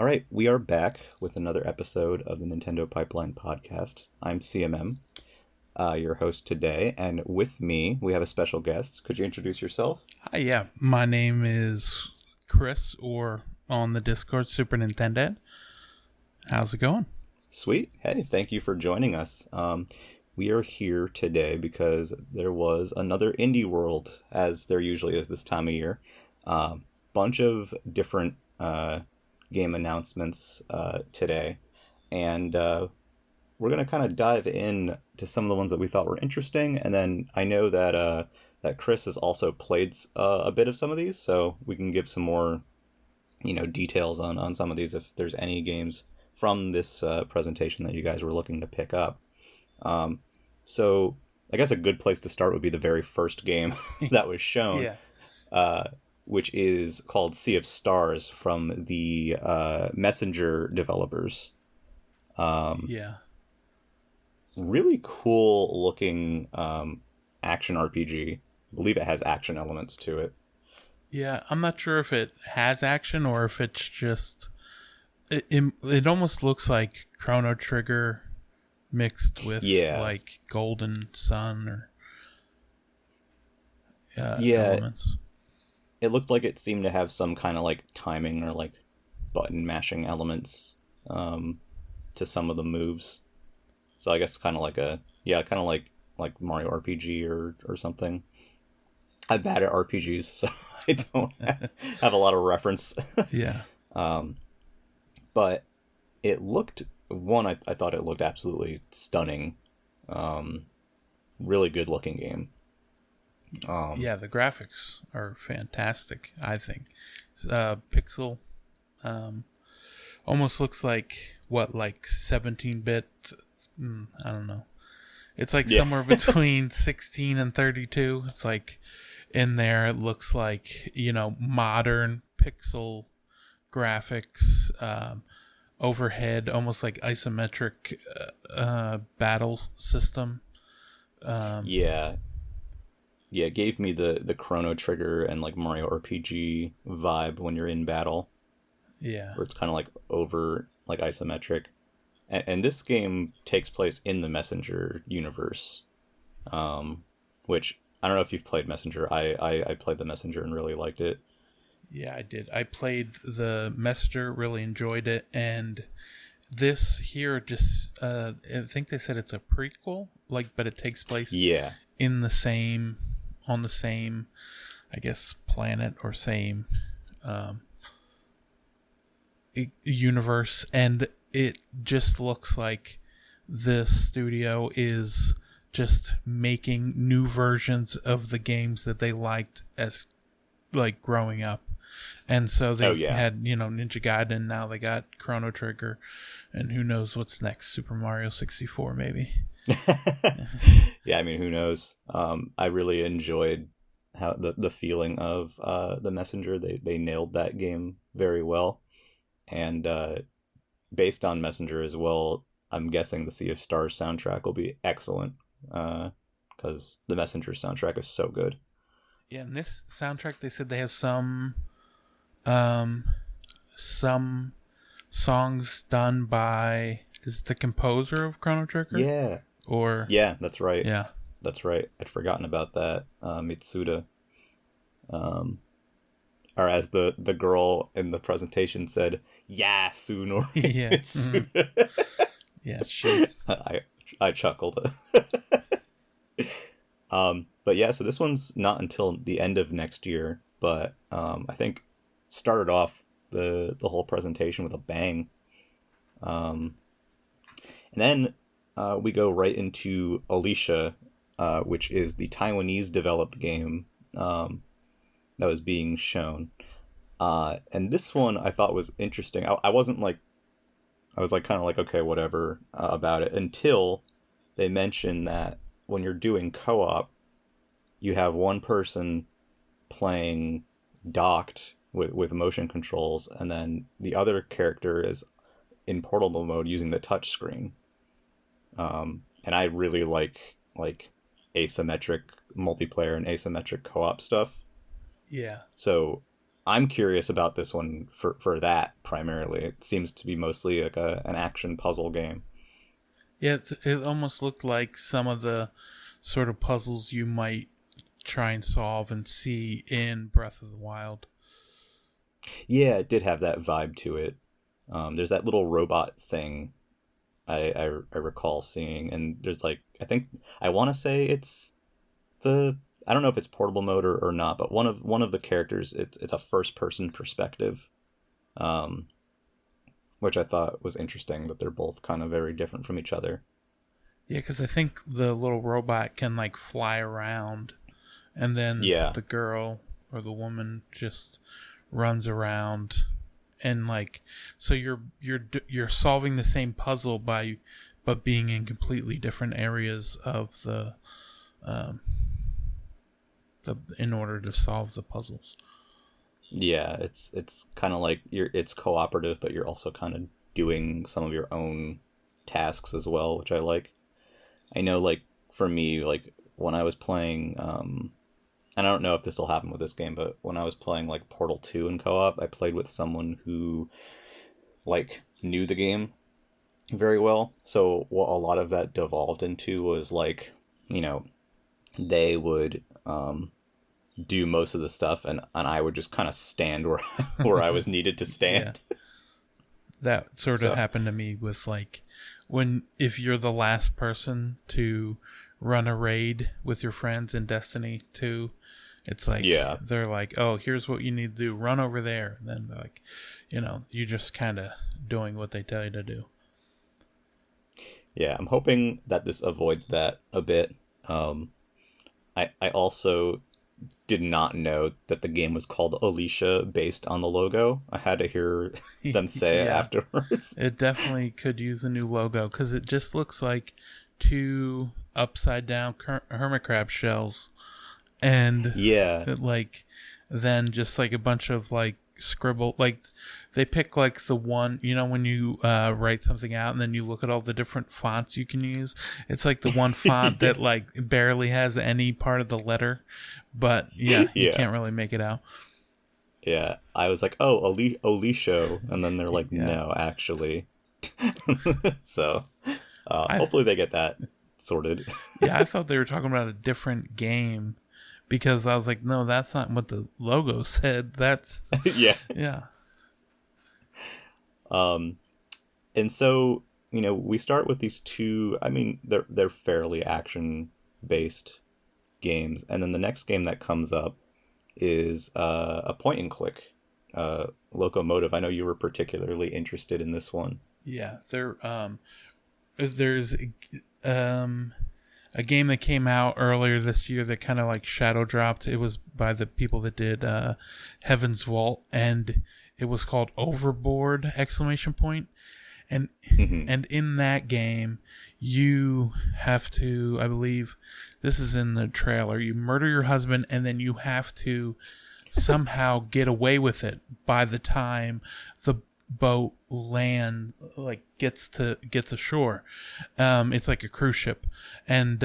All right, we are back with another episode of the Nintendo Pipeline Podcast. I'm CMM, your host today, and with me we have a special guest. Could you introduce yourself? Hi, yeah. My name is Chris, or on the Discord, SuperNintendad. How's it going? Sweet. Hey, thank you for joining us. We are here today because there was another Indie World, as there usually is this time of year. Bunch of different game announcements today, and we're going to kind of dive in to some of the ones that we thought were interesting, and then I know that that Chris has also played a bit of some of these, so we can give some more details on some of these if there's any games from this presentation that you guys were looking to pick up. So I guess a good place to start would be the very first game that was shown. Yeah. Which is called Sea of Stars from the Messenger developers. Yeah. Really cool looking action RPG. I believe it has action elements to it. Yeah, I'm not sure if it has action or if it's just... It almost looks like Chrono Trigger mixed with like Golden Sun or elements. It looked like it seemed to have some kind of like timing or like button mashing elements to some of the moves. So I guess kind of like like Mario RPG or something. I'm bad at RPGs, so I don't have a lot of reference. Yeah. But it looked, I thought it looked absolutely stunning. Really good looking game. Yeah, the graphics are fantastic, I think. Pixel almost looks like 17-bit. I don't know. It's like somewhere between 16 and 32. It's like in there it looks like, modern pixel graphics, overhead, almost like isometric battle system. Yeah, it gave me the Chrono Trigger and like Mario RPG vibe when you're in battle. Yeah. Where it's kind of like over, like isometric. And this game takes place in the Messenger universe. Which, I don't know if you've played Messenger. I played the Messenger and really liked it. Yeah, I did. I played the Messenger, really enjoyed it. And this here just, I think they said it's a prequel, but it takes place in on the same, I guess, planet or same universe, and it just looks like the studio is just making new versions of the games that they liked as growing up. And so they had, Ninja Gaiden, now they got Chrono Trigger, and who knows what's next, Super Mario 64 maybe. Yeah, I mean, who knows? I really enjoyed how the feeling of the Messenger. They nailed that game very well, and based on Messenger as well, I'm guessing the Sea of Stars soundtrack will be excellent because the Messenger soundtrack is so good. Yeah, and this soundtrack, they said they have some songs done by, is the composer of Chrono Trigger? Yeah. Yeah, that's right. Yeah. That's right. I'd forgotten about that. Mitsuda. Or as the girl in the presentation said, Yasunori Mitsuda. Mm-hmm. Yeah, she. I chuckled. But yeah, so this one's not until the end of next year, but I think started off the whole presentation with a bang. And then we go right into Alicia, which is the Taiwanese developed game that was being shown. And this one I thought was interesting. I wasn't like, I was kind of okay, whatever about it, until they mentioned that when you're doing co-op, you have one person playing docked with motion controls, and then the other character is in portable mode using the touch screen. And I really like asymmetric multiplayer and asymmetric co-op stuff. Yeah. So I'm curious about this one for that primarily. It seems to be mostly like an action puzzle game. Yeah, it almost looked like some of the sort of puzzles you might try and solve and see in Breath of the Wild. Yeah, it did have that vibe to it. There's that little robot thing I recall seeing, and there's like I want to say it's the I don't know if it's portable mode or not, but one of the characters it's a first person perspective, um, which I thought was interesting that they're both kind of very different from each other. Yeah, because I think the little robot can like fly around, and then Yeah, the girl or the woman just runs around, and like so you're solving the same puzzle but being in completely different areas of um, the in order to solve the puzzles. yeah, it's kind of like it's cooperative, but you're also kind of doing some of your own tasks as well, which I like. I know, like for me, like when I was playing, and I don't know if this will happen with this game, but when I was playing like Portal 2 in co-op, I played with someone who like knew the game very well. So what a lot of that devolved into was like, you know, they would do most of the stuff, and I would just kind of stand where where I was needed to Yeah, stand. that sort of So happened to me with like when if you're the last person to run a raid with your friends in Destiny 2, it's like yeah, they're like, oh, here's what you need to do, run over there, and then they're like, you just kind of doing what they tell you to do. yeah, I'm hoping that this avoids that a bit. I also did not know that the game was called Alicia based on the logo. I had to hear them say it Yeah, afterwards. it definitely could use a new logo because it just looks like two upside down hermit crab shells, and Yeah, like then just like a bunch of like scribble, like they pick like the one, when you write something out and then you look at all the different fonts you can use. It's like the one font yeah, that like barely has any part of the letter, but yeah, you yeah, can't really make it out. yeah. I was like, oh, Alicia, and then they're like, Yeah, no, actually. So I hopefully they get that sorted. yeah, I thought they were talking about a different game because I was like, no, that's not what the logo said. That's Yeah. yeah. Um, and so we start with these two. I mean, they're fairly action based games, and then the next game that comes up is a point and click, Locomotive. I know you were particularly interested in this one. Yeah, there's a game that came out earlier this year that kind of like shadow dropped. It was by the people that did Heaven's Vault, and it was called Overboard! Exclamation point. And Hmm. and in that game, you have to, I believe, this is in the trailer. You murder your husband, and then you have to somehow get away with it by the time the boat gets ashore. It's like a cruise ship, and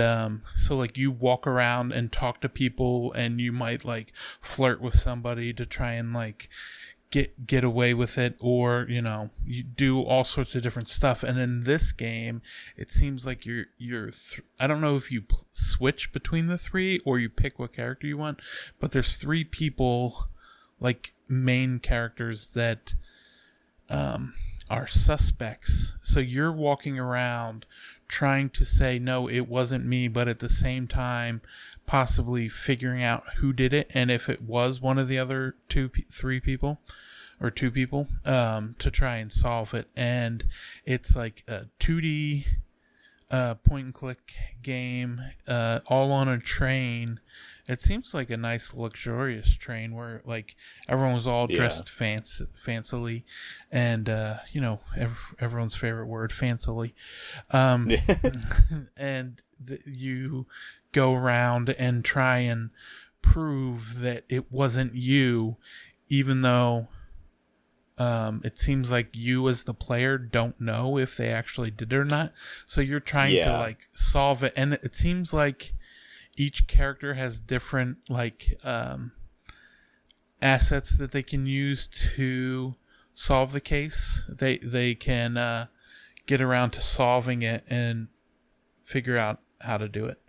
so like you walk around and talk to people, and you might like flirt with somebody to try and like get away with it, or you do all sorts of different stuff. And in this game, it seems like I don't know if you switch between the three or you pick what character you want, but there's three people, like main characters, that are suspects. So you're walking around trying to say, no, it wasn't me, but at the same time possibly figuring out who did it, and if it was one of the other three people or two people, to try and solve it. And it's like a 2D point and click game, all on a train. It seems like a nice luxurious train where like everyone was all Yeah. dressed fancily, and everyone's favorite word, fancily. Um, and you go around and try and prove that it wasn't you, even though it seems like you as the player don't know if they actually did it or not. So you're trying to Yeah. like solve it, and it seems like each character has different like assets that they can use to solve the case. They can get around to solving it and figure out how to do it.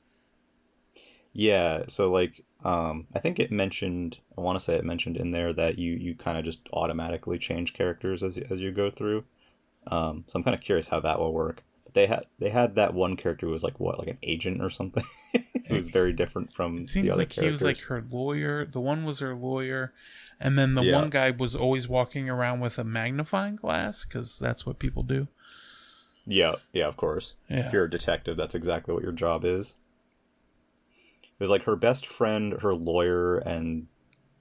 Yeah, so like I think it mentioned, I want to say it mentioned in there that you kind of just automatically change characters as you go through. So I'm kind of curious how that will work. But they had that one character who was like what, like an agent or something. It was very different from It the seemed other like he was like characters. her lawyer. The one was her lawyer, and then the Yeah. one guy was always walking around with a magnifying glass because that's what people do. Yeah, yeah, of course. If Yeah. you're a detective, that's exactly what your job is. It was like her best friend, her lawyer, and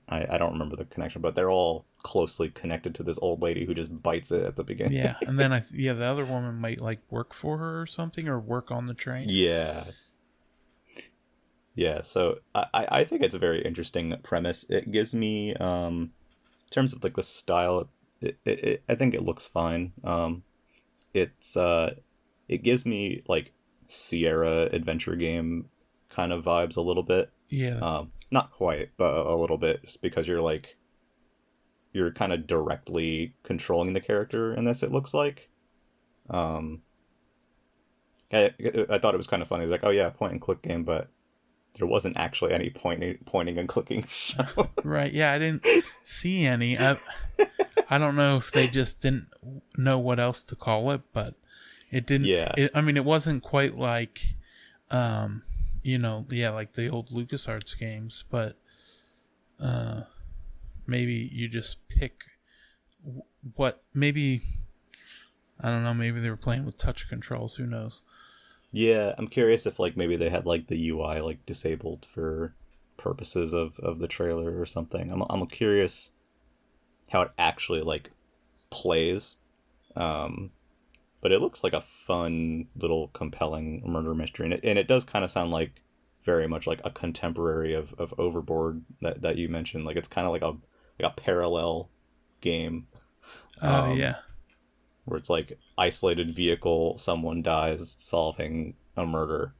I don't remember the connection, but they're all closely connected to this old lady who just bites it at the beginning. Yeah, and then the other woman might like work for her or something, or work on the train. Yeah. Yeah, so I think it's a very interesting premise. It gives me, in terms of like the style, I think it looks fine. It's it gives me like Sierra adventure game kind of vibes a little bit. Yeah, Not quite, but a little bit, just because you're kind of directly controlling the character in this. It looks like. Um, I thought it was kind of funny. Like, oh yeah, point and click game, but there wasn't actually any pointing and clicking shown. right. Yeah, I didn't see any. I don't know if they just didn't know what else to call it, but it didn't. Yeah, I mean, it wasn't quite like, like the old LucasArts games, but maybe you just pick what. Maybe I don't know. Maybe they were playing with touch controls. Who knows? yeah. I'm curious if like maybe they had like the UI like disabled for purposes of the trailer or something. I'm curious how it actually like plays. Um, but it looks like a fun little compelling murder mystery, and it does kind of sound like very much like a contemporary of Overboard that you mentioned. Like it's kind of like a parallel game, Yeah. where it's like isolated vehicle, someone dies solving a murder,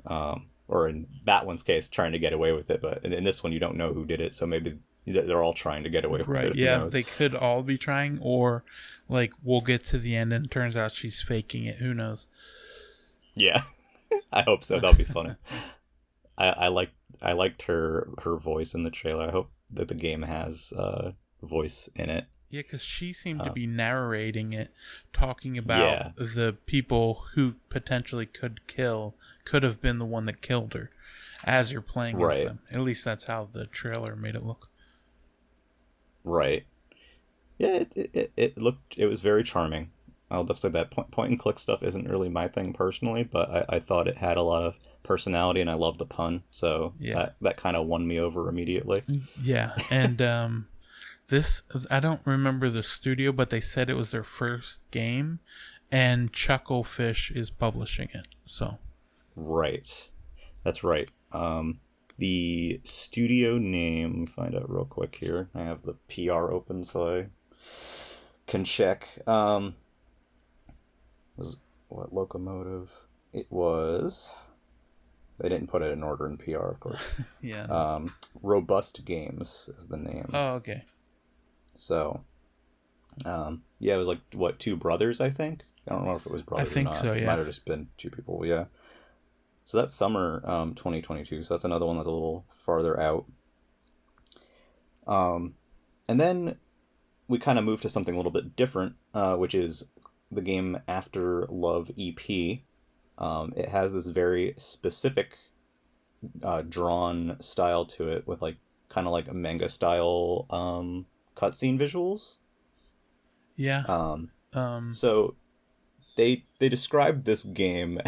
or in that one's case trying to get away with it, but in this one you don't know who did it, so maybe they're all trying to get away with Right. it. Who Yeah, knows? they could all be trying, or like we'll get to the end and it turns out she's faking it. Who knows? Yeah. I hope so. That'll be funny. I liked her voice in the trailer. I hope that the game has voice in it. Yeah, because she seemed to Uh, be narrating it, talking about yeah, the people who potentially could have been the one that killed her as you're playing as right, them. At least that's how the trailer made it look. right. Yeah, it was very charming. I'll just say that point and click stuff isn't really my thing personally, but I thought it had a lot of personality, and I love the pun, so Yeah. that kind of won me over immediately. Yeah, and this, I don't remember the studio, but they said it was their first game, and Chucklefish is publishing it. So, Right, that's right. The studio name, find out real quick here. I have the PR open so I can check. Was what locomotive? It was. They didn't put it in order in PR, of course. yeah. Robust Games is the name. Oh, okay. So, yeah, it was like what, two brothers, I think. I don't know if it was brothers think or not. so, It yeah. might have just been two people. Yeah. So that's summer 2022. So that's another one that's a little farther out. And then we kind of moved to something a little bit different, which is the game After Love EP. It has this very specific drawn style to it, with like kind of like a manga style cutscene visuals. Yeah. So they described this game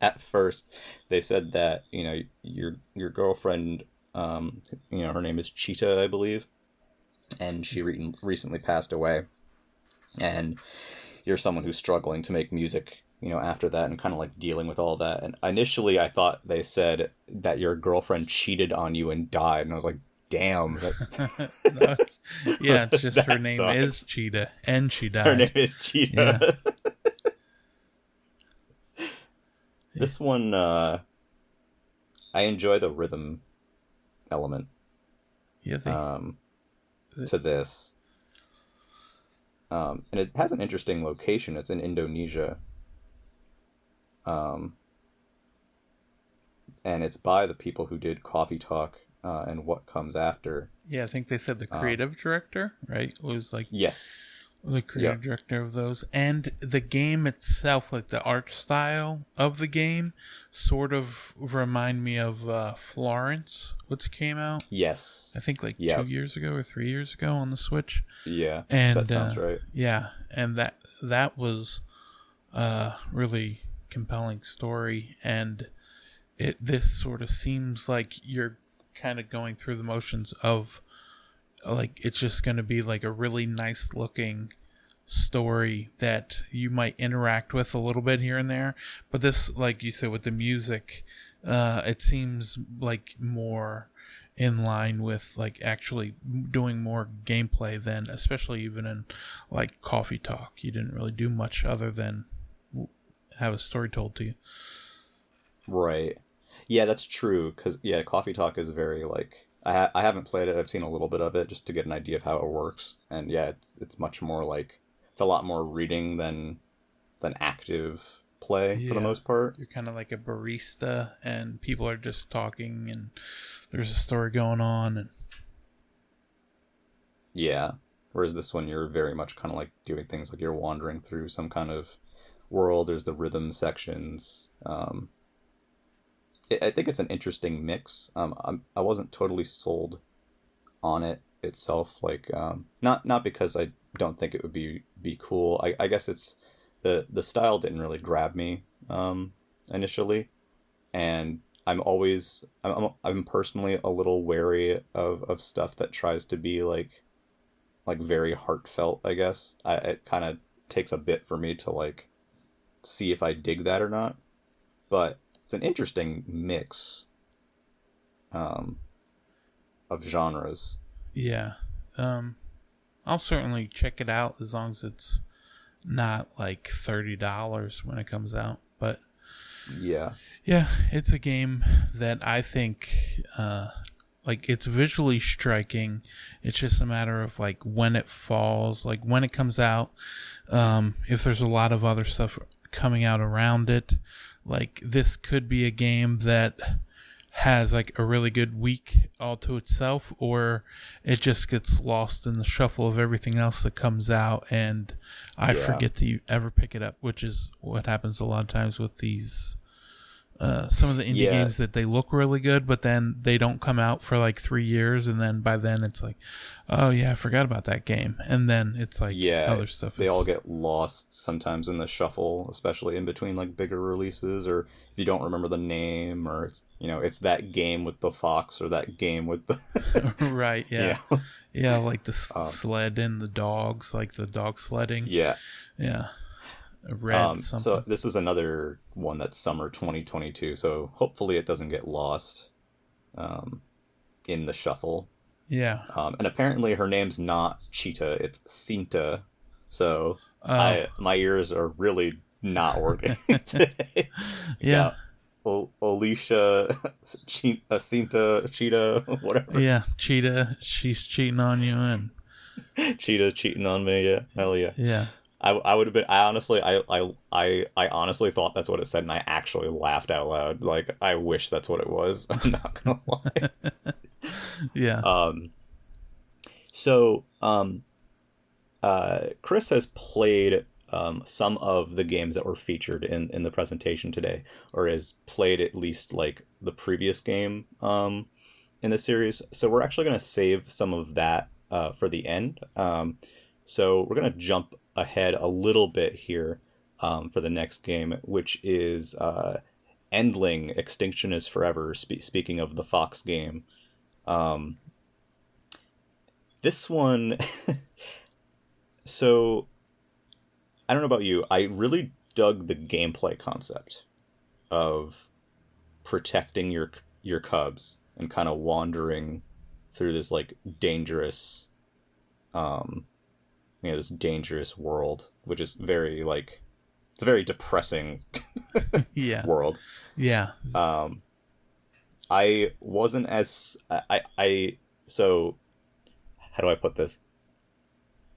at first. They said that your girlfriend, her name is Cheetah, I believe, and she recently passed away, and you're someone who's struggling to make music, after that, and kind of like dealing with all that. And initially I thought they said that your girlfriend cheated on you and died, and I was like, damn. No, yeah, it's just her That name sucks. is Cheetah, and she died. Her name is Cheetah. Yeah. This one, I enjoy the rhythm element. Yeah, to this. And it has an interesting location. It's in Indonesia. And it's by the people who did Coffee Talk and What Comes After. Yeah, I think they said the creative director, right? Was like Yes. the creative director of those. And the game itself, like the art style of the game, sort of remind me of Florence, which came out. Yes. I think like 2 years ago or 3 years ago on the Switch. Yeah, and that sounds right. Yeah, and that was a really compelling story, and this sort of seems like you're kind of going through the motions of like it's just going to be like a really nice looking story that you might interact with a little bit here and there, but this, like you said, with the music, it seems like more in line with like actually doing more gameplay than, especially even in like Coffee Talk, you didn't really do much other than have a story told to you. Right. Yeah, that's true. Because Coffee Talk is very like I haven't played it. I've seen a little bit of it just to get an idea of how it works. And yeah, it's much more like it's a lot more reading than active play for the most part. You're kind of like a barista, and people are just talking, and there's a story going on. And yeah, whereas this one you're very much kind of like doing things like you're wandering through some kind of world. There's the rhythm sections. I think it's an interesting mix. I wasn't totally sold on it itself. Like, not because I don't think it would be cool. I guess it's the style didn't really grab me initially, and I'm personally a little wary of stuff that tries to be like very heartfelt. I guess it kind of takes a bit for me to like see if I dig that or not, but it's an interesting mix of genres. Yeah. I'll certainly check it out as long as it's not like $30 when it comes out. But yeah, it's a game that I think like it's visually striking. It's just a matter of like when it falls, like when it comes out. If there's a lot of other stuff coming out around it, like this could be a game that has like a really good week all to itself, or it just gets lost in the shuffle of everything else that comes out, and I forget to ever pick it up, which is what happens a lot of times with these some of the indie games, that they look really good, but then they don't come out for like 3 years, and then by then it's like, oh yeah, I forgot about that game, and then it's like other stuff. They all get lost sometimes in the shuffle, especially in between like bigger releases, or if you don't remember the name, or it's it's that game with the fox or that game with the right, yeah, like the sled and the dogs, like the dog sledding. Yeah. Red something. So this is another one that's summer 2022. So hopefully it doesn't get lost in the shuffle. Yeah. And apparently her name's not Cheetah, it's Cinta. So my ears are really not working today. Yeah. Alicia, Cinta, Cheetah, whatever. Yeah, Cheetah. She's cheating on you, and Cheetah cheating on me. Yeah, hell yeah. Yeah. I would have been. I honestly thought that's what it said, and I actually laughed out loud. Like, I wish that's what it was. I'm not gonna lie. Yeah. So, Chris has played some of the games that were featured in the presentation today, or has played at least like the previous game in the series. So we're actually gonna save some of that for the end. So we're gonna jump ahead a little bit here for the next game, which is Endling: Extinction is Forever. Speaking of the Fox game, this one. So I don't know about you. I really dug the gameplay concept of protecting your cubs and kind of wandering through this like dangerous this dangerous world, which is very like, it's a very depressing world. Yeah. I wasn't as so how do I put this?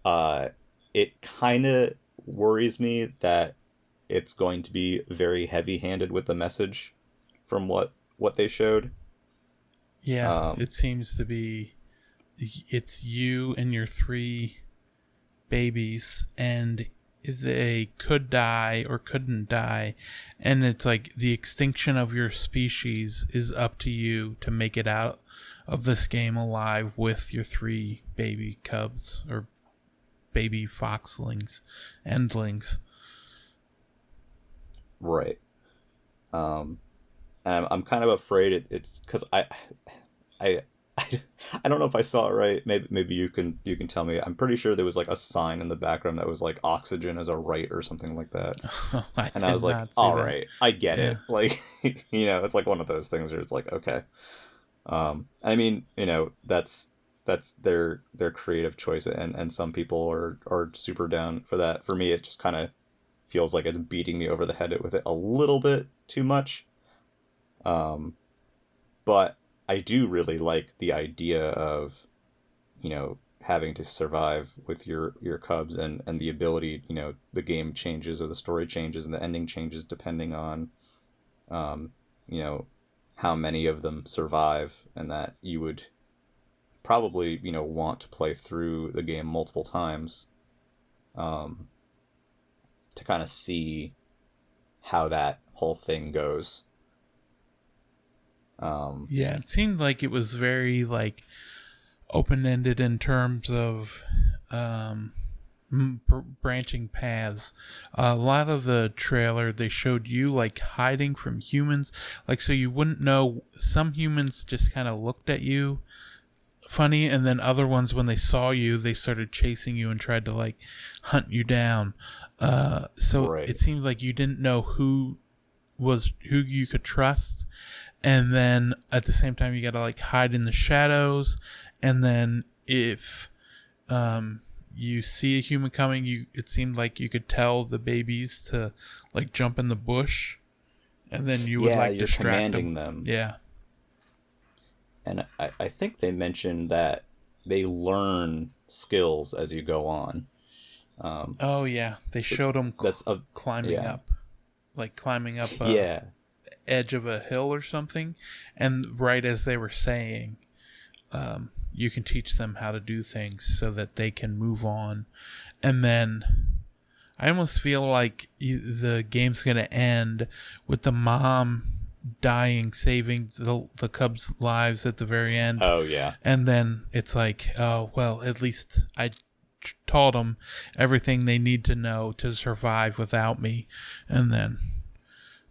It kind of worries me that it's going to be very heavy-handed with the message from what they showed. Yeah, it seems to be. It's you and your 3 babies, and they could die or couldn't die, and it's like the extinction of your species is up to you to make it out of this game alive with your 3 baby cubs or baby foxlings, endlings. Right. And I'm kind of afraid it's because I I don't know if I saw it right. Maybe you can tell me. I'm pretty sure there was like a sign in the background that was like oxygen is a right or something like that. And I was like, all right, I get it. Like, it's like one of those things where it's like, okay. I mean, that's their creative choice, and some people are super down for that. For me, it just kind of feels like it's beating me over the head with it a little bit too much. But I do really like the idea of, having to survive with your cubs, and the ability, the game changes or the story changes and the ending changes depending on, how many of them survive, and that you would probably, want to play through the game multiple times, to kind of see how that whole thing goes. Yeah, it seemed like it was very like open-ended in terms of branching paths. A lot of the trailer, they showed you like hiding from humans, like so you wouldn't know. Some humans just kind of looked at you funny, and then other ones, when they saw you, they started chasing you and tried to like hunt you down. So Right. It seemed like you didn't know who you could trust, and then at the same time you gotta like hide in the shadows, and then if you see a human coming, it seemed like you could tell the babies to like jump in the bush, and then you would like you're distract commanding them. Yeah. And I think they mentioned that they learn skills as you go on. Oh yeah, they showed them climbing yeah. up, like climbing up yeah. edge of a hill or something, and right as they were saying, you can teach them how to do things so that they can move on. And then I almost feel like the game's gonna end with the mom dying, saving the cubs' lives at the very end. Oh yeah. And then it's like, oh well, at least I taught them everything they need to know to survive without me. And then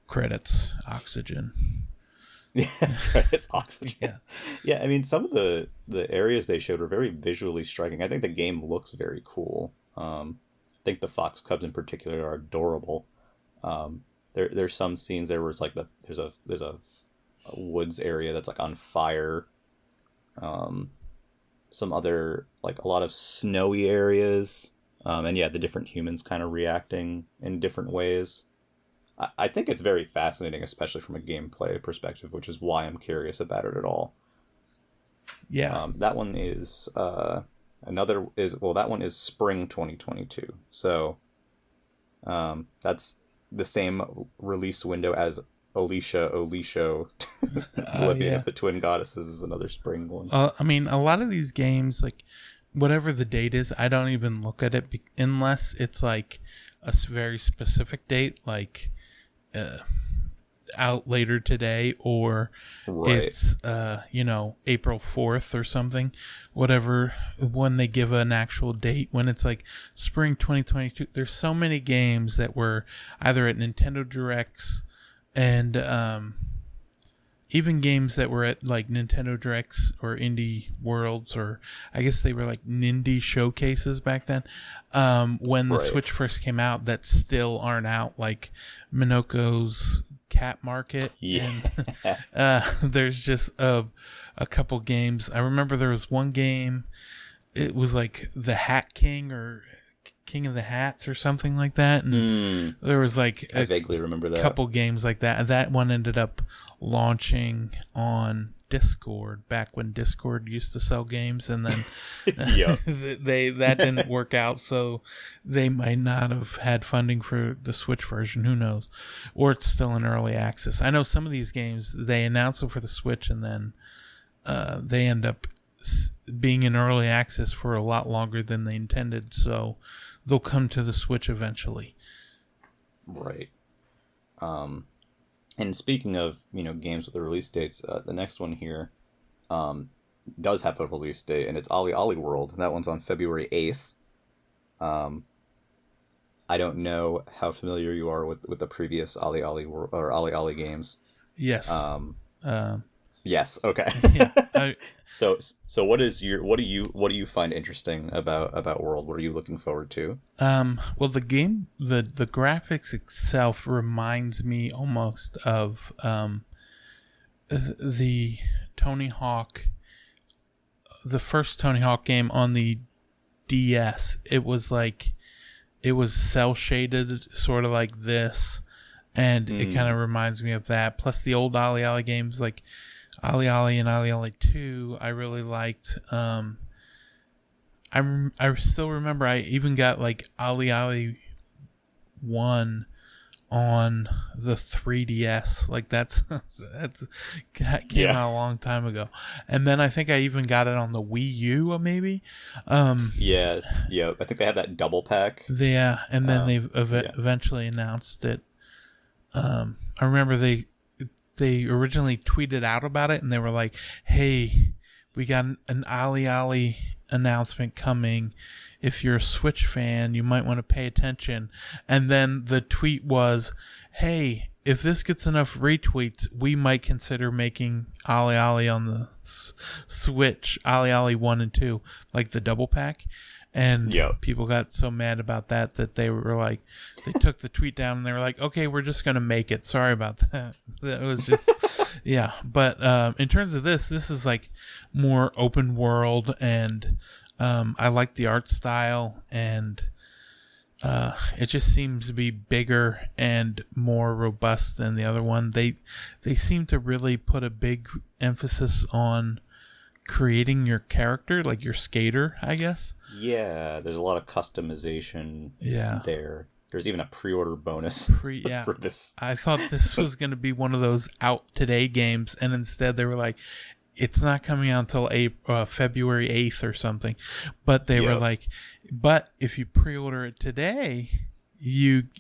credits, oxygen. Yeah, it's oxygen. Yeah. I mean, some of the areas they showed were very visually striking. I think the game looks very cool. I think the fox cubs in particular are adorable. There's some scenes there where it's like there's a woods area that's like on fire. Some other, like a lot of snowy areas, and the different humans kind of reacting in different ways. I think it's very fascinating, especially from a gameplay perspective, which is why I'm curious about it at all. Yeah. That one is that one is spring 2022. So that's the same release window as Olisho, Oblivion of the Twin Goddesses is another spring one. I mean, a lot of these games, like whatever the date is, I don't even look at it unless it's like a very specific date, like out later today, or it's April 4th or something, whatever, when they give an actual date. When it's like spring 2022, there's so many games that were either at Nintendo Directs, and even games that were at like Nintendo Directs or Indie Worlds, or I guess they were like Nindy showcases back then, when the Switch first came out, that still aren't out, like Minoko's Cat Market. And there's just a couple games. I remember there was one game, it was like the Hat King or King of the Hats or something like that, and there was like I vaguely remember that. Couple games like that. That one ended up launching on Discord back when Discord used to sell games, and then Yep. that didn't work out, so they might not have had funding for the Switch version. Who knows? Or it's still in early access. I know some of these games they announce them for the Switch, and then they end up being in early access for a lot longer than they intended. So they'll come to the Switch eventually. Right. And speaking of, games with the release dates, the next one here does have a release date, and it's Ollie Ollie World, and that one's on February 8th. I don't know how familiar you are with the previous Ollie Ollie or Ollie Ollie games. Yes. Yes. Okay. Yeah. So what do you find interesting about World? What are you looking forward to? Well, the game, the graphics itself reminds me almost of the Tony Hawk, the first Tony Hawk game on the DS. It was cell shaded, sort of like this, and it kind of reminds me of that. Plus the old Ollie Ollie games like Ollie Ollie and Ollie Ollie 2, I really liked. I still remember I even got like Ollie Ollie 1 on the 3DS. Like that came out a long time ago. And then I think I even got it on the Wii U maybe. Yeah. I think they had that double pack. Yeah, and then they eventually announced it. I remember they originally tweeted out about it, and they were like, "Hey, we got an Ollie Ollie announcement coming. If you're a Switch fan, you might want to pay attention." And then the tweet was, "Hey, if this gets enough retweets, we might consider making Ollie Ollie on the Switch, Ollie Ollie 1 and 2, like the double pack." And people got so mad about that they were like, they took the tweet down and they were like, "Okay, we're just going to make it. Sorry about that." That was just, yeah. But in terms of this is like more open world, and I like the art style, and it just seems to be bigger and more robust than the other one. They seem to really put a big emphasis on creating your character, like your skater, I guess. Yeah, there's a lot of customization there. There's even a pre-order bonus for this. I thought this was going to be one of those out today games, and instead they were like, it's not coming out until February 8th or something. But they were like, but if you pre-order it today,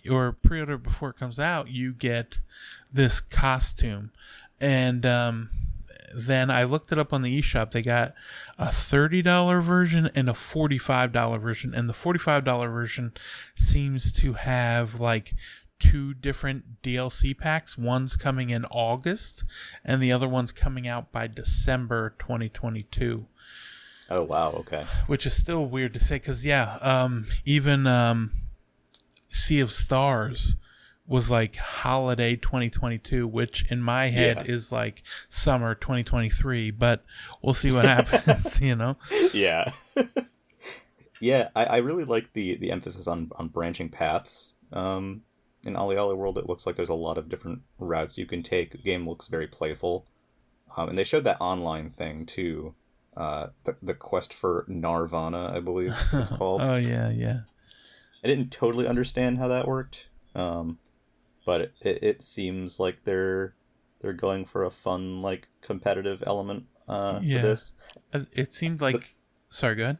or pre-order before it comes out, you get this costume. And then I looked it up on the eShop. They got a $30 version and a $45 version. And the $45 version seems to have like 2 different DLC packs. One's coming in August, and the other one's coming out by December 2022. Oh, wow. Okay. Which is still weird to say because, even Sea of Stars was like holiday 2022, which in my head is like summer 2023, but we'll see what happens, Yeah. Yeah, I really like the emphasis on branching paths. In Ollie Ollie World, it looks like there's a lot of different routes you can take. The game looks very playful. And they showed that online thing too. The quest for Nirvana, I believe it's called. Oh, yeah. I didn't totally understand how that worked. But it seems like they're going for a fun, like, competitive element for this. It seemed like... Sorry, go ahead.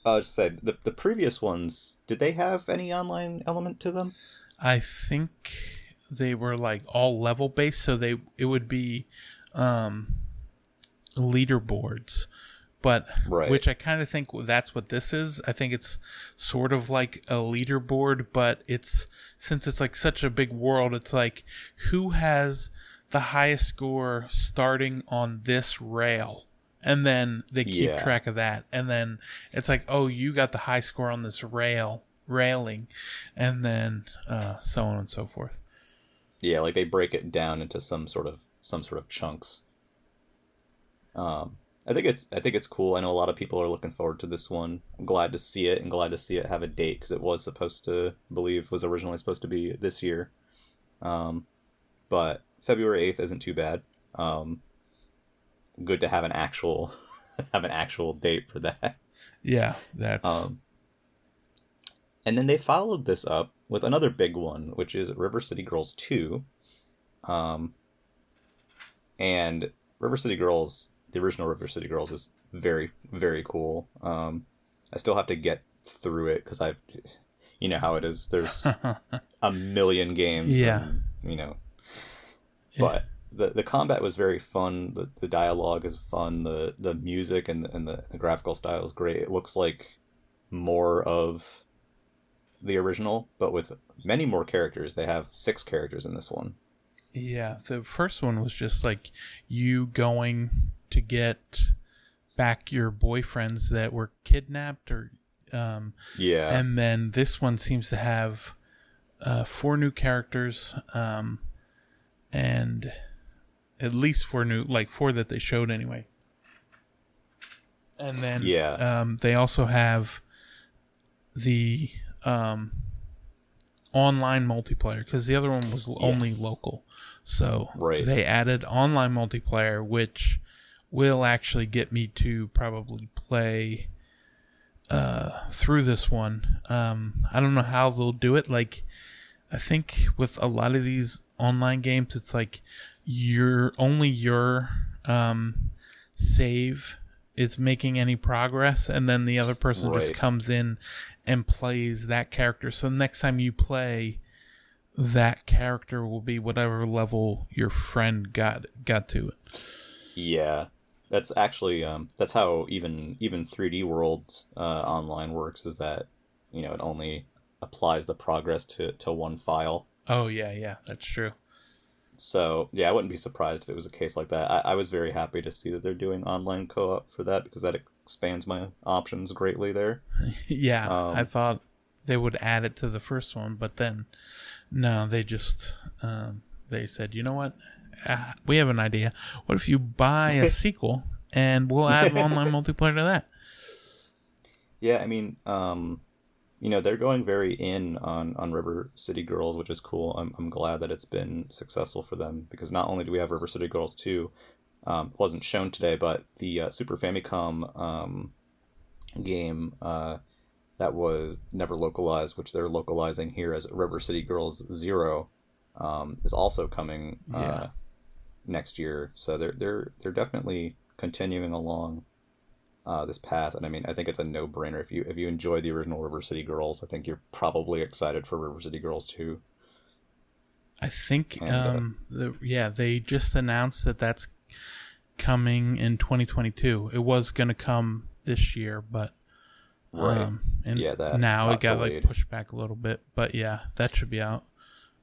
I was just saying, the previous ones, did they have any online element to them? I think they were, like, all level-based, so it would be leaderboards. But which I kind of think that's what this is. I think it's sort of like a leaderboard, but since it's like such a big world, it's like who has the highest score starting on this rail, and then they keep track of that, and then it's like, oh, you got the high score on this railing, and then so on and so forth. Yeah, like they break it down into some sort of chunks. I think it's cool. I know a lot of people are looking forward to this one. I'm glad to see it, and glad to see it have a date, because it was originally supposed to be this year. But February 8th isn't too bad. good to have an actual have an actual date for that. Yeah, that's And then they followed this up with another big one, which is River City Girls 2. Um, and River City Girls, the original River City Girls, is very, very cool. I still have to get through it because you know how it is. There's a million games, yeah. and but the combat was very fun. The dialogue is fun. The music and the graphical style is great. It looks like more of the original, but with many more characters. They have 6 characters in this one. Yeah, the first one was just like you going to get back your boyfriends that were kidnapped, or Yeah, and then this one seems to have 4 new characters, and at least 4 new, like 4 that they showed anyway. And then they also have the online multiplayer, because the other one was only local. So they added online multiplayer, which will actually get me to probably play through this one. I don't know how they'll do it. Like, I think with a lot of these online games, it's like your save is making any progress, and then the other person just comes in and plays that character. So next time you play, that character will be whatever level your friend got to it. Yeah, that's actually that's how even 3D Worlds online works. Is that it only applies the progress to one file. Oh yeah, that's true. So yeah, I wouldn't be surprised if it was a case like that. I was very happy to see that they're doing online co-op for that, because that expands my options greatly there. Yeah, I thought they would add it to the first one, but then no, they just they said, you know what, we have an idea. What if you buy a sequel and we'll add online multiplayer to that? Yeah, I mean, they're going very in on River City Girls, which is cool. I'm glad that it's been successful for them, because not only do we have River City Girls 2, wasn't shown today, but the Super Famicom game that was never localized, which they're localizing here as River City Girls 0, is also coming next year. So they're definitely continuing along this path, and I mean, I think it's a no-brainer. If you enjoy the original River City Girls, I think you're probably excited for River City Girls 2. I think they just announced that that's coming in 2022. It was going to come this year, but now it got delayed. Like pushed back a little bit. But yeah, that should be out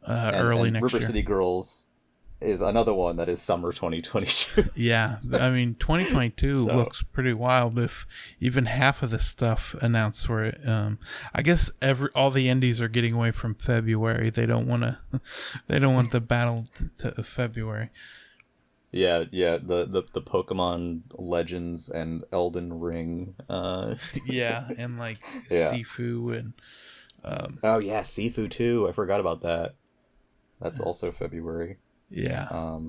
early next year. River City Girls is another one that is summer 2022. Yeah, I mean 2022 looks pretty wild if even half of the stuff announced for it. I guess all the indies are getting away from February. They don't want the battle to February. Yeah, the Pokemon Legends and Elden Ring. Yeah, and like Sifu and. Sifu too. I forgot about that. That's also February. Yeah.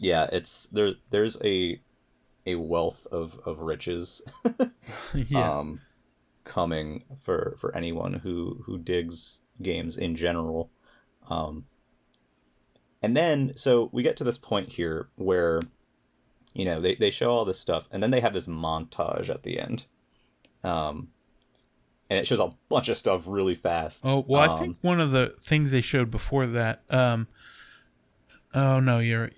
It's there's a wealth of riches coming for anyone who digs games in general. And then so we get to this point here where they show all this stuff, and then they have this montage at the end. And it shows a bunch of stuff really fast. Oh, well, I think one of the things they showed before that oh no, you're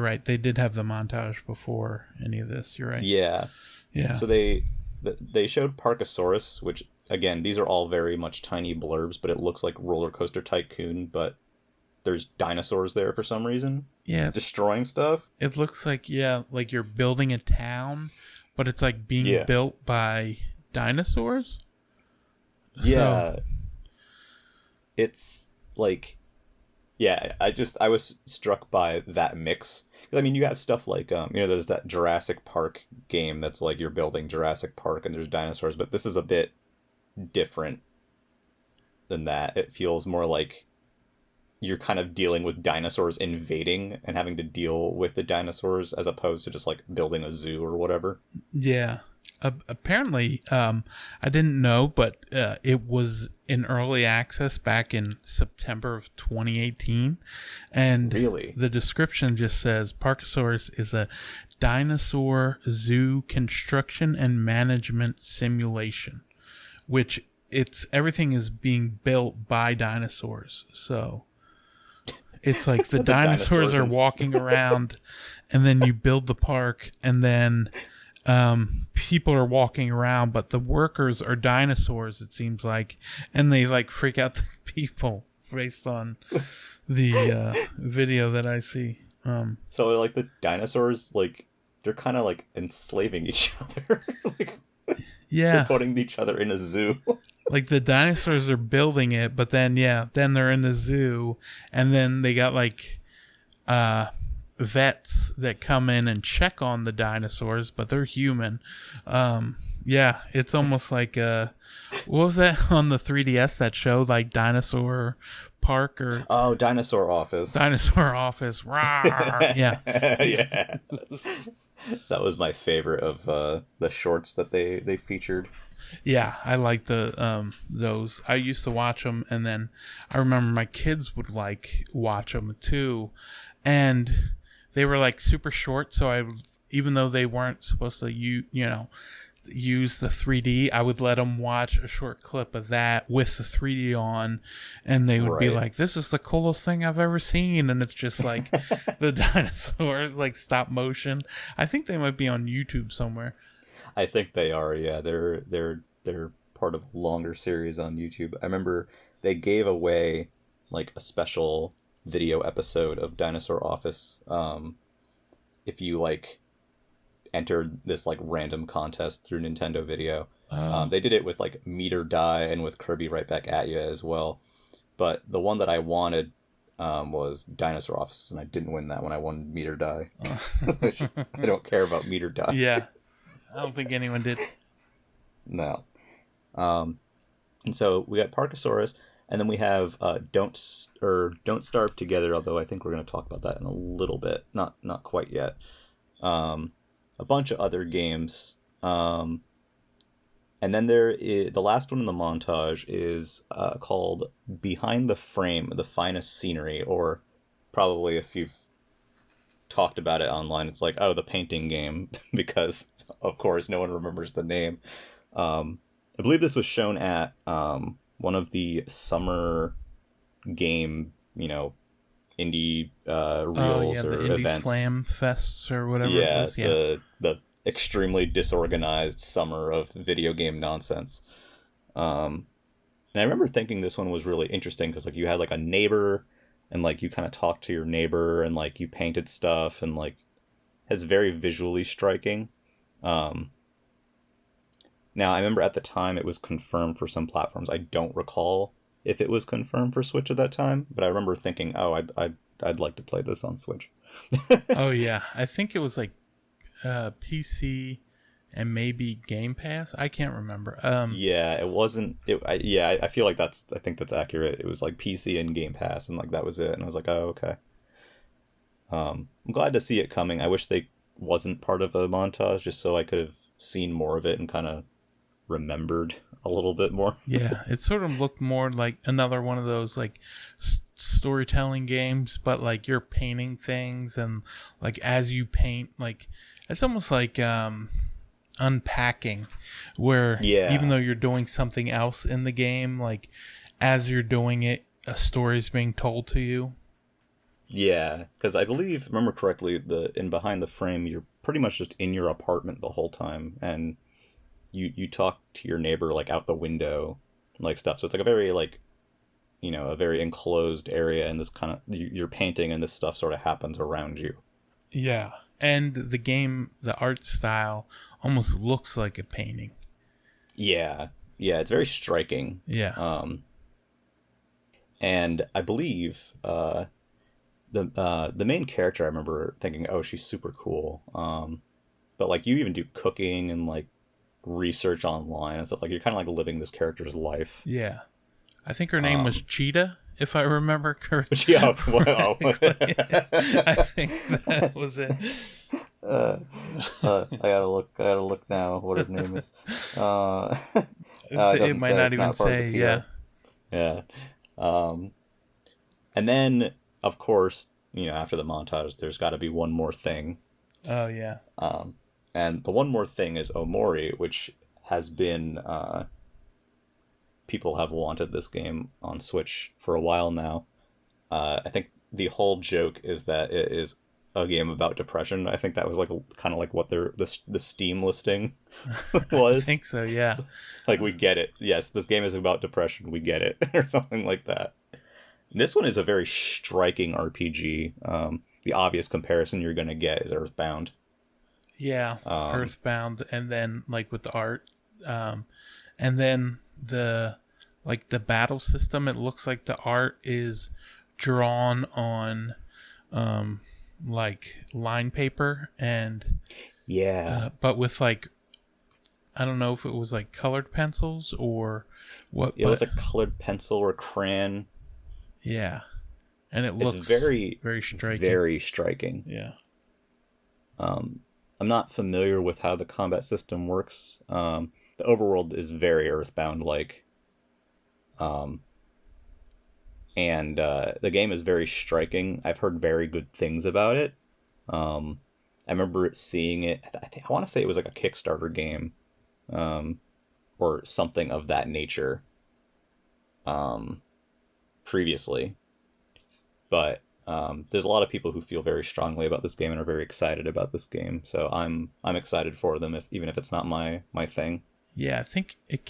right. They did have the montage before any of this. You're right. Yeah. Yeah. So they showed Parkasaurus, which again, these are all very much tiny blurbs, but it looks like Roller Coaster Tycoon, but there's dinosaurs there for some reason. Yeah. Destroying stuff. It looks like like you're building a town, but it's like being built by dinosaurs. Yeah. So, it's like I was struck by that mix. I mean, you have stuff like there's that Jurassic Park game that's like you're building Jurassic Park and there's dinosaurs, but this is a bit different than that. It feels more like you're kind of dealing with dinosaurs invading and having to deal with the dinosaurs as opposed to just like building a zoo or whatever. Yeah. Apparently, I didn't know, but it was in early access back in September of 2018. And Really? the description just says Parkosaurus is a dinosaur zoo construction and management simulation, which everything is being built by dinosaurs. So it's like the dinosaurs are walking around, and then you build the park, and then people are walking around, but the workers are dinosaurs, it seems like, and they like freak out the people based on the video that I see. So like the dinosaurs, like they're kind of like enslaving each other. Like, yeah, they're putting each other in a zoo. Like the dinosaurs are building it, but then then they're in the zoo, and then they got like vets that come in and check on the dinosaurs, but they're human. It's almost like what was that on the 3DS, that show like Dinosaur Park or Dinosaur Office. Dinosaur Office. Rawr. Yeah. Yeah. That was my favorite of the shorts that they featured. Yeah, I like those. I used to watch them, and then I remember my kids would like watch them too, and they were like super short. So even though they weren't supposed to use the 3D, I would let them watch a short clip of that with the 3D on, and they would be like, "This is the coolest thing I've ever seen," and it's just like the dinosaurs like stop motion. I think they might be on YouTube somewhere. I think they are. Yeah, they're part of a longer series on YouTube. I remember they gave away like a special video episode of Dinosaur Office. If you like entered this like random contest through Nintendo Video, they did it with like Meet or Die and with Kirby Right Back at You as well. But the one that I wanted was Dinosaur Office, and I didn't win that one. I won Meet or Die. Which I don't care about Meet or Die. Yeah. I don't think anyone did. No. And so we got Parkosaurus, and then we have Don't Starve Together, although I think we're going to talk about that in a little bit. Not quite yet. A bunch of other games. And then the last one in the montage is called Behind the Frame, The Finest Scenery, or probably if you've talked about it online, it's like, the painting game, because of course no one remembers the name. I believe this was shown at one of the summer game, indie reels or the Indie events. Slam Fests or whatever it was. Yeah, the extremely disorganized summer of video game nonsense. And I remember thinking this one was really interesting because like you had like a neighbor, and like you kind of talked to your neighbor, and like you painted stuff, and like it's very visually striking. Now I remember at the time it was confirmed for some platforms. I don't recall if it was confirmed for Switch at that time, but I remember thinking, I'd like to play this on Switch. Oh yeah, I think it was like PC and maybe Game Pass. I can't remember. Yeah, it wasn't. I feel like I think that's accurate. It was like PC and Game Pass, and like that was it. And I was like, oh, okay. I'm glad to see it coming. I wish they wasn't part of a montage, just so I could have seen more of it and kind of remembered a little bit more. Yeah, it sort of looked more like another one of those like storytelling games, but like you're painting things, and like as you paint, like it's almost like unpacking, where even though you're doing something else in the game, like as you're doing it, a story is being told to you. Yeah, because I believe, remember correctly, in Behind the Frame, you're pretty much just in your apartment the whole time, and you talk to your neighbor like out the window, like stuff. So it's like a very like, a very enclosed area, and this kind of you're painting, and this stuff sort of happens around you. Yeah, and the game, the art style almost looks like a painting. Yeah, it's very striking. Yeah. And I believe the main character, I remember thinking, oh, she's super cool. But like you even do cooking and like research online and stuff. Like you're kind of like living this character's life. Yeah. I think her name was Cheetah if I remember correctly. Yeah, wow. I think that was it. I gotta look now what his name is. It It doesn't might say. not It's even not part of say, the yeah. PR. Yeah. And then, of course, after the montage, there's got to be one more thing. Oh, yeah. And the one more thing is Omori, which has been people have wanted this game on Switch for a while now. I think the whole joke is that it is a game about depression. I think that was kind of like what the Steam listing was. I think so, yeah. Like, we get it. Yes, this game is about depression. We get it, or something like that. This one is a very striking RPG. The obvious comparison you're going to get is Earthbound. Yeah, Earthbound, and then like with the art, and then the battle system. It looks like the art is drawn on like line paper, and but with like, I don't know if it was like colored pencils or what. It was a colored pencil or crayon. Yeah, and it looks very striking. Very striking. Yeah. I'm not familiar with how the combat system works. The overworld is very Earthbound-like. And the game is very striking. I've heard very good things about it. I remember seeing it. I want to say it was like a Kickstarter game, or something of that nature. Previously, but there's a lot of people who feel very strongly about this game and are very excited about this game. So I'm excited for them, even if it's not my thing. Yeah, I think it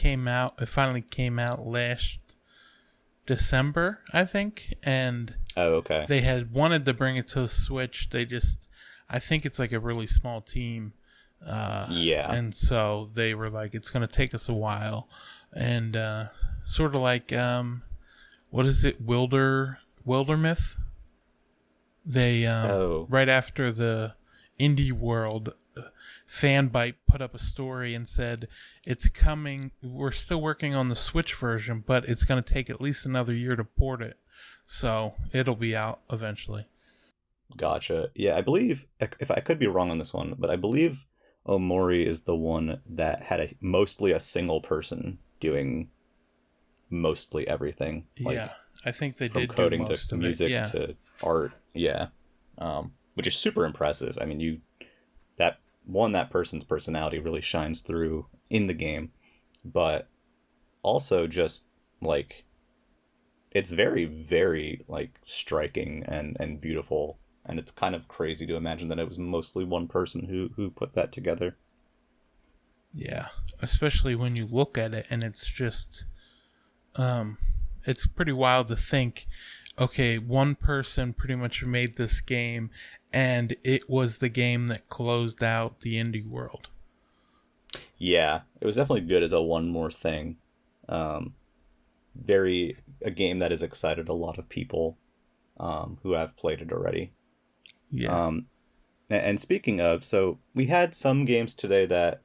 finally came out last December, I think, and okay. They had wanted to bring it to the Switch. I think it's like a really small team. And so they were like, it's going to take us a while, and sort of like what is it, Wildermyth? They right after the Indie World, Fanbyte put up a story and said it's coming. We're still working on the Switch version, but it's going to take at least another year to port it, so it'll be out eventually. Gotcha. Yeah, I believe, if I could be wrong on this one, but I believe Omori is the one that had mostly a single person doing mostly everything. Yeah, I think they did coding do most to of music it. Yeah. to art. Yeah, which is super impressive. I mean, that person's personality really shines through in the game, but also just like it's very, very like striking and beautiful, and it's kind of crazy to imagine that it was mostly one person who put that together. Yeah, especially when you look at it and it's just it's pretty wild to think, okay, one person pretty much made this game, and it was the game that closed out the indie world. Yeah, it was definitely good as a one more thing. A game that has excited a lot of people who have played it already. Yeah. And speaking of, so we had some games today that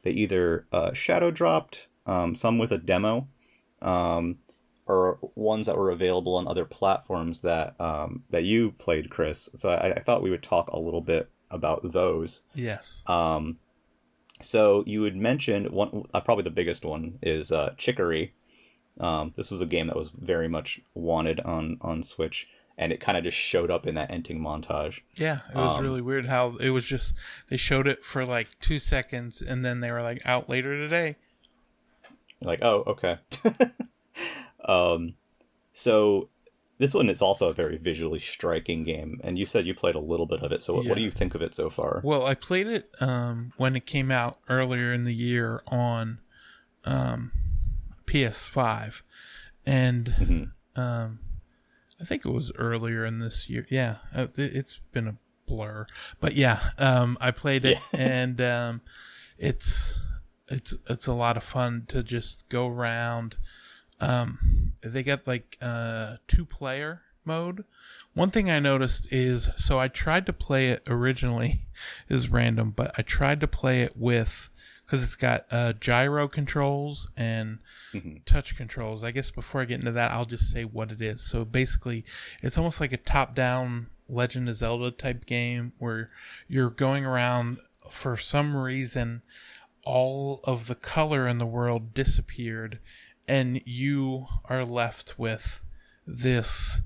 they either shadow dropped, some with a demo, or ones that were available on other platforms that you played, Chris. So I thought we would talk a little bit about those. Yes. So you had mentioned one, probably the biggest one is Chicory. This was a game that was very much wanted on Switch, and it kind of just showed up in that ending montage. Yeah, it was really weird how it was just, they showed it for like 2 seconds, and then they were like, out later today. Like, oh, okay. So this one is also a very visually striking game, and you said you played a little bit of it. So what do you think of it so far? Well, I played it when it came out earlier in the year on PS5, and I think it was earlier in this year. Yeah, it's been a blur, but yeah, I played it, and it's a lot of fun to just go around. They got like 2-player mode. One thing I noticed is, I tried to play it originally, is random, but I tried to play it with, because it's got gyro controls and touch controls. I guess before I get into that, I'll just say what it is. So basically, it's almost like a top-down Legend of Zelda type game where you're going around. For some reason, all of the color in the world disappeared, and you are left with this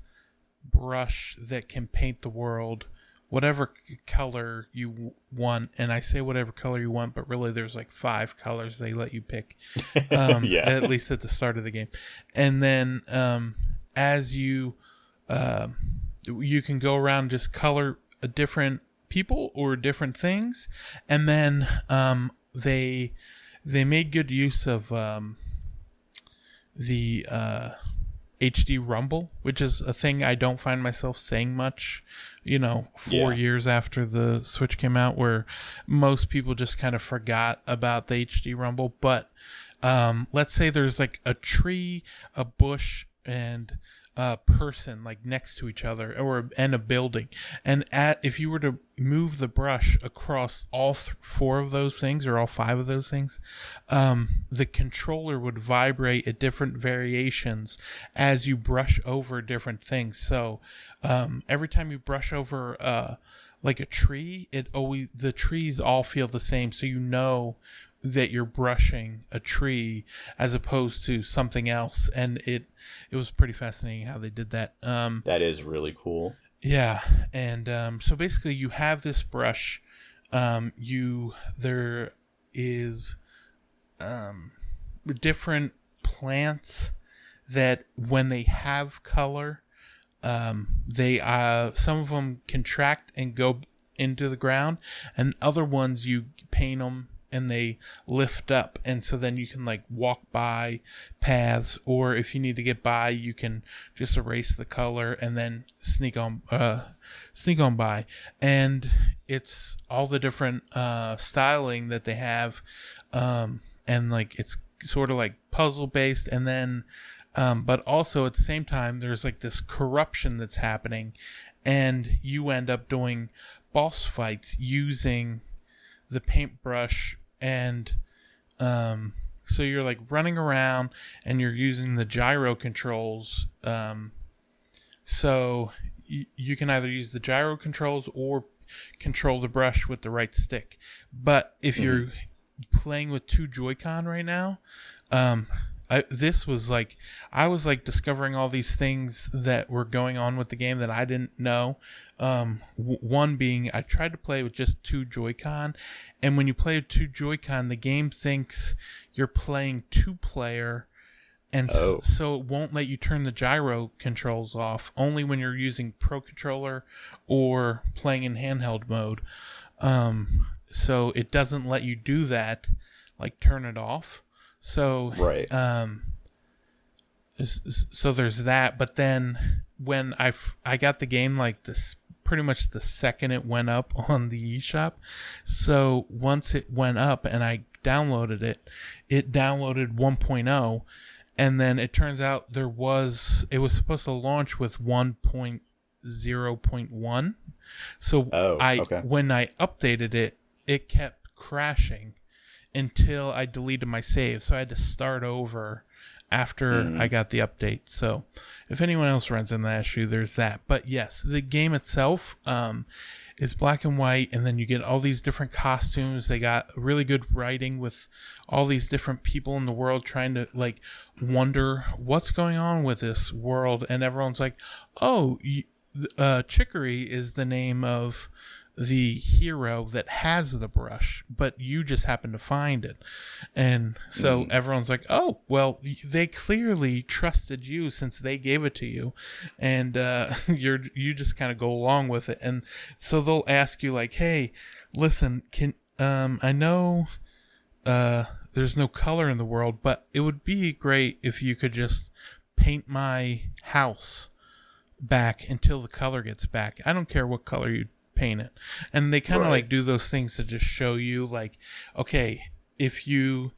brush that can paint the world whatever color you want. And I say whatever color you want, but really there's like 5 colors they let you pick, at least at the start of the game. And then as you can go around and just color a different people or different things. And then they made good use of the HD rumble, which is a thing I don't find myself saying much, 4 years after the Switch came out, where most people just kind of forgot about the HD rumble. But let's say there's like a tree, a bush, and a person like next to each other, and a building, and if you were to move the brush across all 4 of those things, or all 5 of those things, the controller would vibrate at different variations as you brush over different things. So every time you brush over like a tree, the trees all feel the same, so that you're brushing a tree as opposed to something else. And it was pretty fascinating how they did that. That is really cool. Yeah. And so basically you have this brush. There is different plants that when they have color, they some of them contract and go into the ground, and other ones you paint them and they lift up, and so then you can like walk by paths, or if you need to get by, you can just erase the color and then sneak on by. And it's all the different styling that they have, and like it's sort of like puzzle based, and then but also at the same time there's like this corruption that's happening, and you end up doing boss fights using the paintbrush. And so you're like running around and you're using the gyro controls, so you can either use the gyro controls or control the brush with the right stick. But if you're playing with 2 Joy-Con right now, I was discovering all these things that were going on with the game that I didn't know. One being, I tried to play with just 2 Joy-Con, and when you play with 2 Joy-Con, the game thinks you're playing 2-player, and so it won't let you turn the gyro controls off, only when you're using Pro Controller or playing in handheld mode. So it doesn't let you do that, like turn it off. So right. So there's that. But then when I got the game like this, pretty much the second it went up on the eShop. So once it went up and I downloaded it, it downloaded 1.0, and then it turns out it was supposed to launch with 1.0.1. So when I updated it, it kept crashing until I deleted my save. So I had to start over after I got the update. So if anyone else runs into that issue, there's that. But yes, the game itself is black and white, and then you get all these different costumes. They got really good writing with all these different people in the world trying to like wonder what's going on with this world. And everyone's like, oh, Chicory is the name of the hero that has the brush, but you just happen to find it. And so everyone's like, oh, well, they clearly trusted you since they gave it to you, and you just kind of go along with it. And so they'll ask you like, hey, listen, I know there's no color in the world, but it would be great if you could just paint my house back until the color gets back. I don't care what color you paint it. And they kind of like do those things to just show you like, okay, if you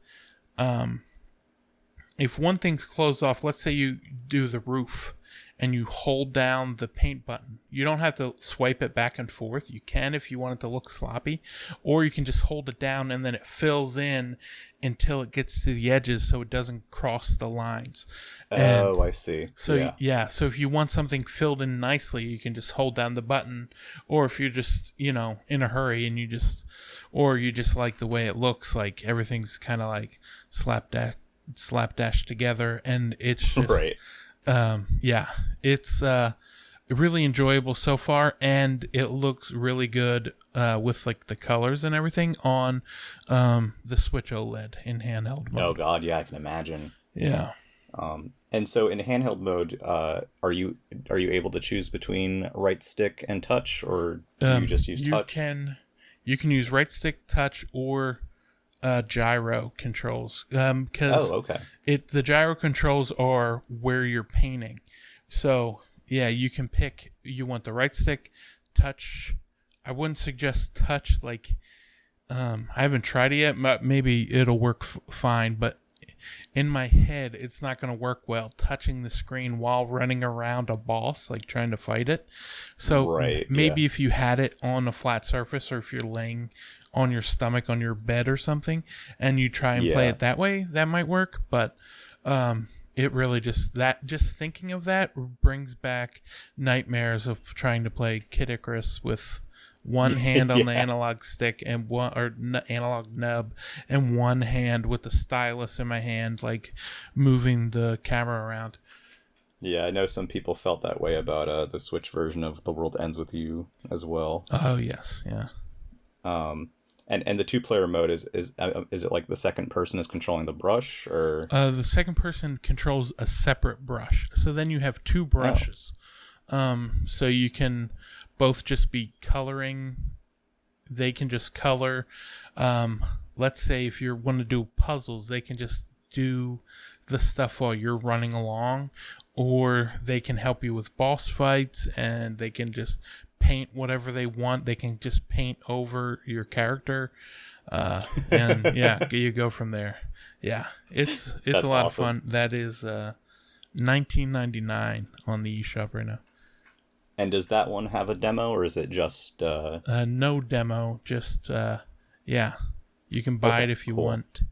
if one thing's closed off, let's say you do the roof and you hold down the paint button. You don't have to swipe it back and forth. You can if you want it to look sloppy, or you can just hold it down and then it fills in until it gets to the edges so it doesn't cross the lines. Oh, I see. So so if you want something filled in nicely, you can just hold down the button, or if you're just, in a hurry and you just like the way it looks, like everything's kind of like slapdash together, and it's just right. It's really enjoyable so far, and it looks really good with like the colors and everything on the Switch OLED in handheld mode. Oh god, yeah, I can imagine. Yeah. And so in handheld mode, are you able to choose between right stick and touch, or do you just use touch? You can use right stick, touch, or gyro controls. Because the gyro controls are where you're painting. So yeah, you can pick. You want the right stick, touch. I wouldn't suggest touch. Like, I haven't tried it yet. But maybe it'll work fine, but in my head, it's not going to work well touching the screen while running around a boss, like trying to fight it. So maybe if you had it on a flat surface, or if you're laying on your stomach on your bed or something, and you try and play it that way, that might work. But it really just thinking of that brings back nightmares of trying to play Kid Icarus with one hand on the analog stick and analog nub, and one hand with the stylus in my hand, like moving the camera around. Yeah, I know some people felt that way about the Switch version of The World Ends With You as well. Oh yes, yeah. And the 2-player mode is it like the second person is controlling the brush, or the second person controls a separate brush. So then you have two brushes. So you can both just be coloring. They can just color. Let's say if you want to do puzzles, they can just do the stuff while you're running along, or they can help you with boss fights, and they can just paint whatever they want. They can just paint over your character, and you go from there. Yeah, it's a lot of fun. That is $19.99 on the eShop right now. And does that one have a demo, or is it just no demo? Just you can buy it if you want.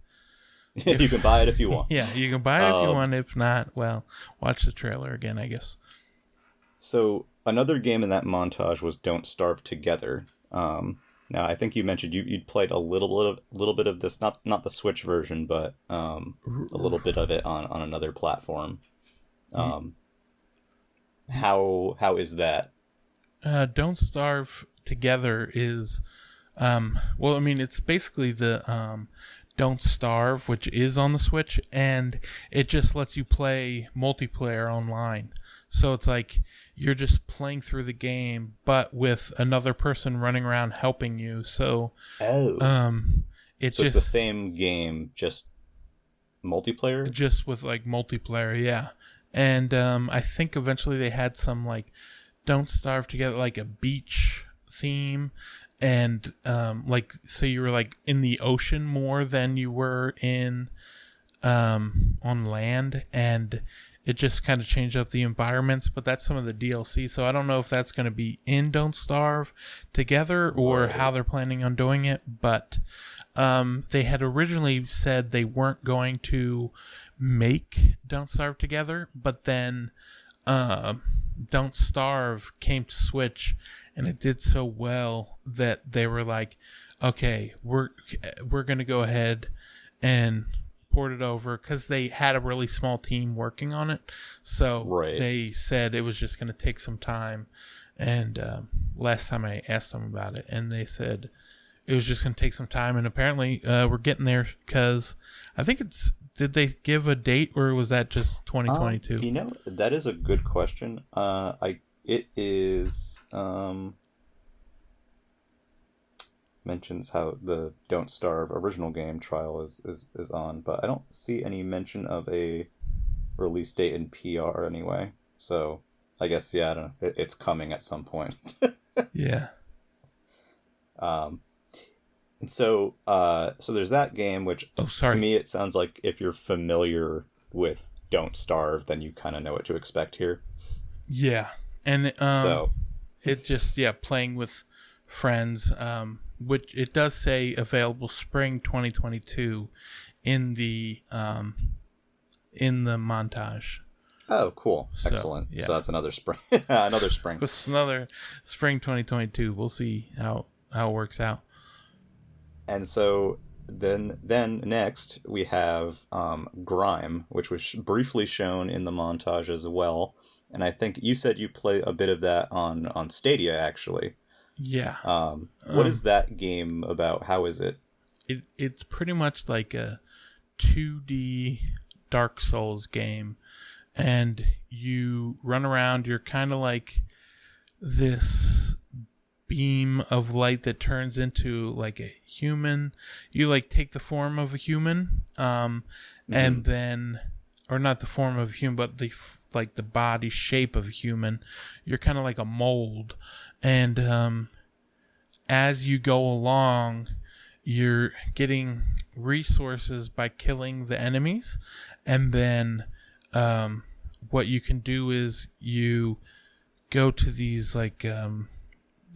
You can buy it if you want. Yeah, you can buy it if you want. If not, well, watch the trailer again, I guess. So another game in that montage was Don't Starve Together. Now I think you mentioned you'd played a little bit of this, not the Switch version, but a little bit of it on another platform. How is that? Don't Starve Together is it's basically the Don't Starve, which is on the Switch, and it just lets you play multiplayer online. So it's like you're just playing through the game, but with another person running around helping you. So it's the same game, just multiplayer? Just with like multiplayer, yeah. And I think eventually they had some like Don't Starve Together, like a beach theme, and so you were like in the ocean more than you were in on land, and it just kind of changed up the environments. But that's some of the DLC, so I don't know if that's going to be in Don't Starve Together or how they're planning on doing it. But they had originally said they weren't going to make Don't Starve Together, but then Don't Starve came to Switch, and it did so well that they were like, okay, we're going to go ahead and port it over, because they had a really small team working on it. So they said it was just going to take some time. And last time I asked them about it, and they said it was just going to take some time. And apparently we're getting there, because I think did they give a date, or was that just 2022? That is a good question. It is mentions how the Don't Starve original game trial is on, but I don't see any mention of a release date in PR anyway. So I guess I don't know. It's coming at some point. Yeah. And so there's that game, which to me it sounds like, if you're familiar with Don't Starve, then you kind of know what to expect here. Yeah, and So it just playing with friends, which it does say available spring 2022 in the montage. oh, cool, So, excellent. yeah. So that's another spring, another spring. It's another spring 2022. We'll see how it works out. And so then next we have Grime, which was briefly shown in the montage as well. And I think you said you play a bit of that on Stadia, actually. Yeah. What is that game about? How is it? It's pretty much like a 2D Dark Souls game, and you run around. You're kind of like this beam of light that turns into like a human. You like take the form of a human, and then, or not the form of a human, but the body shape of a human. You're kind of like a mold, and as you go along, you're getting resources by killing the enemies, and then what you can do is you go to these like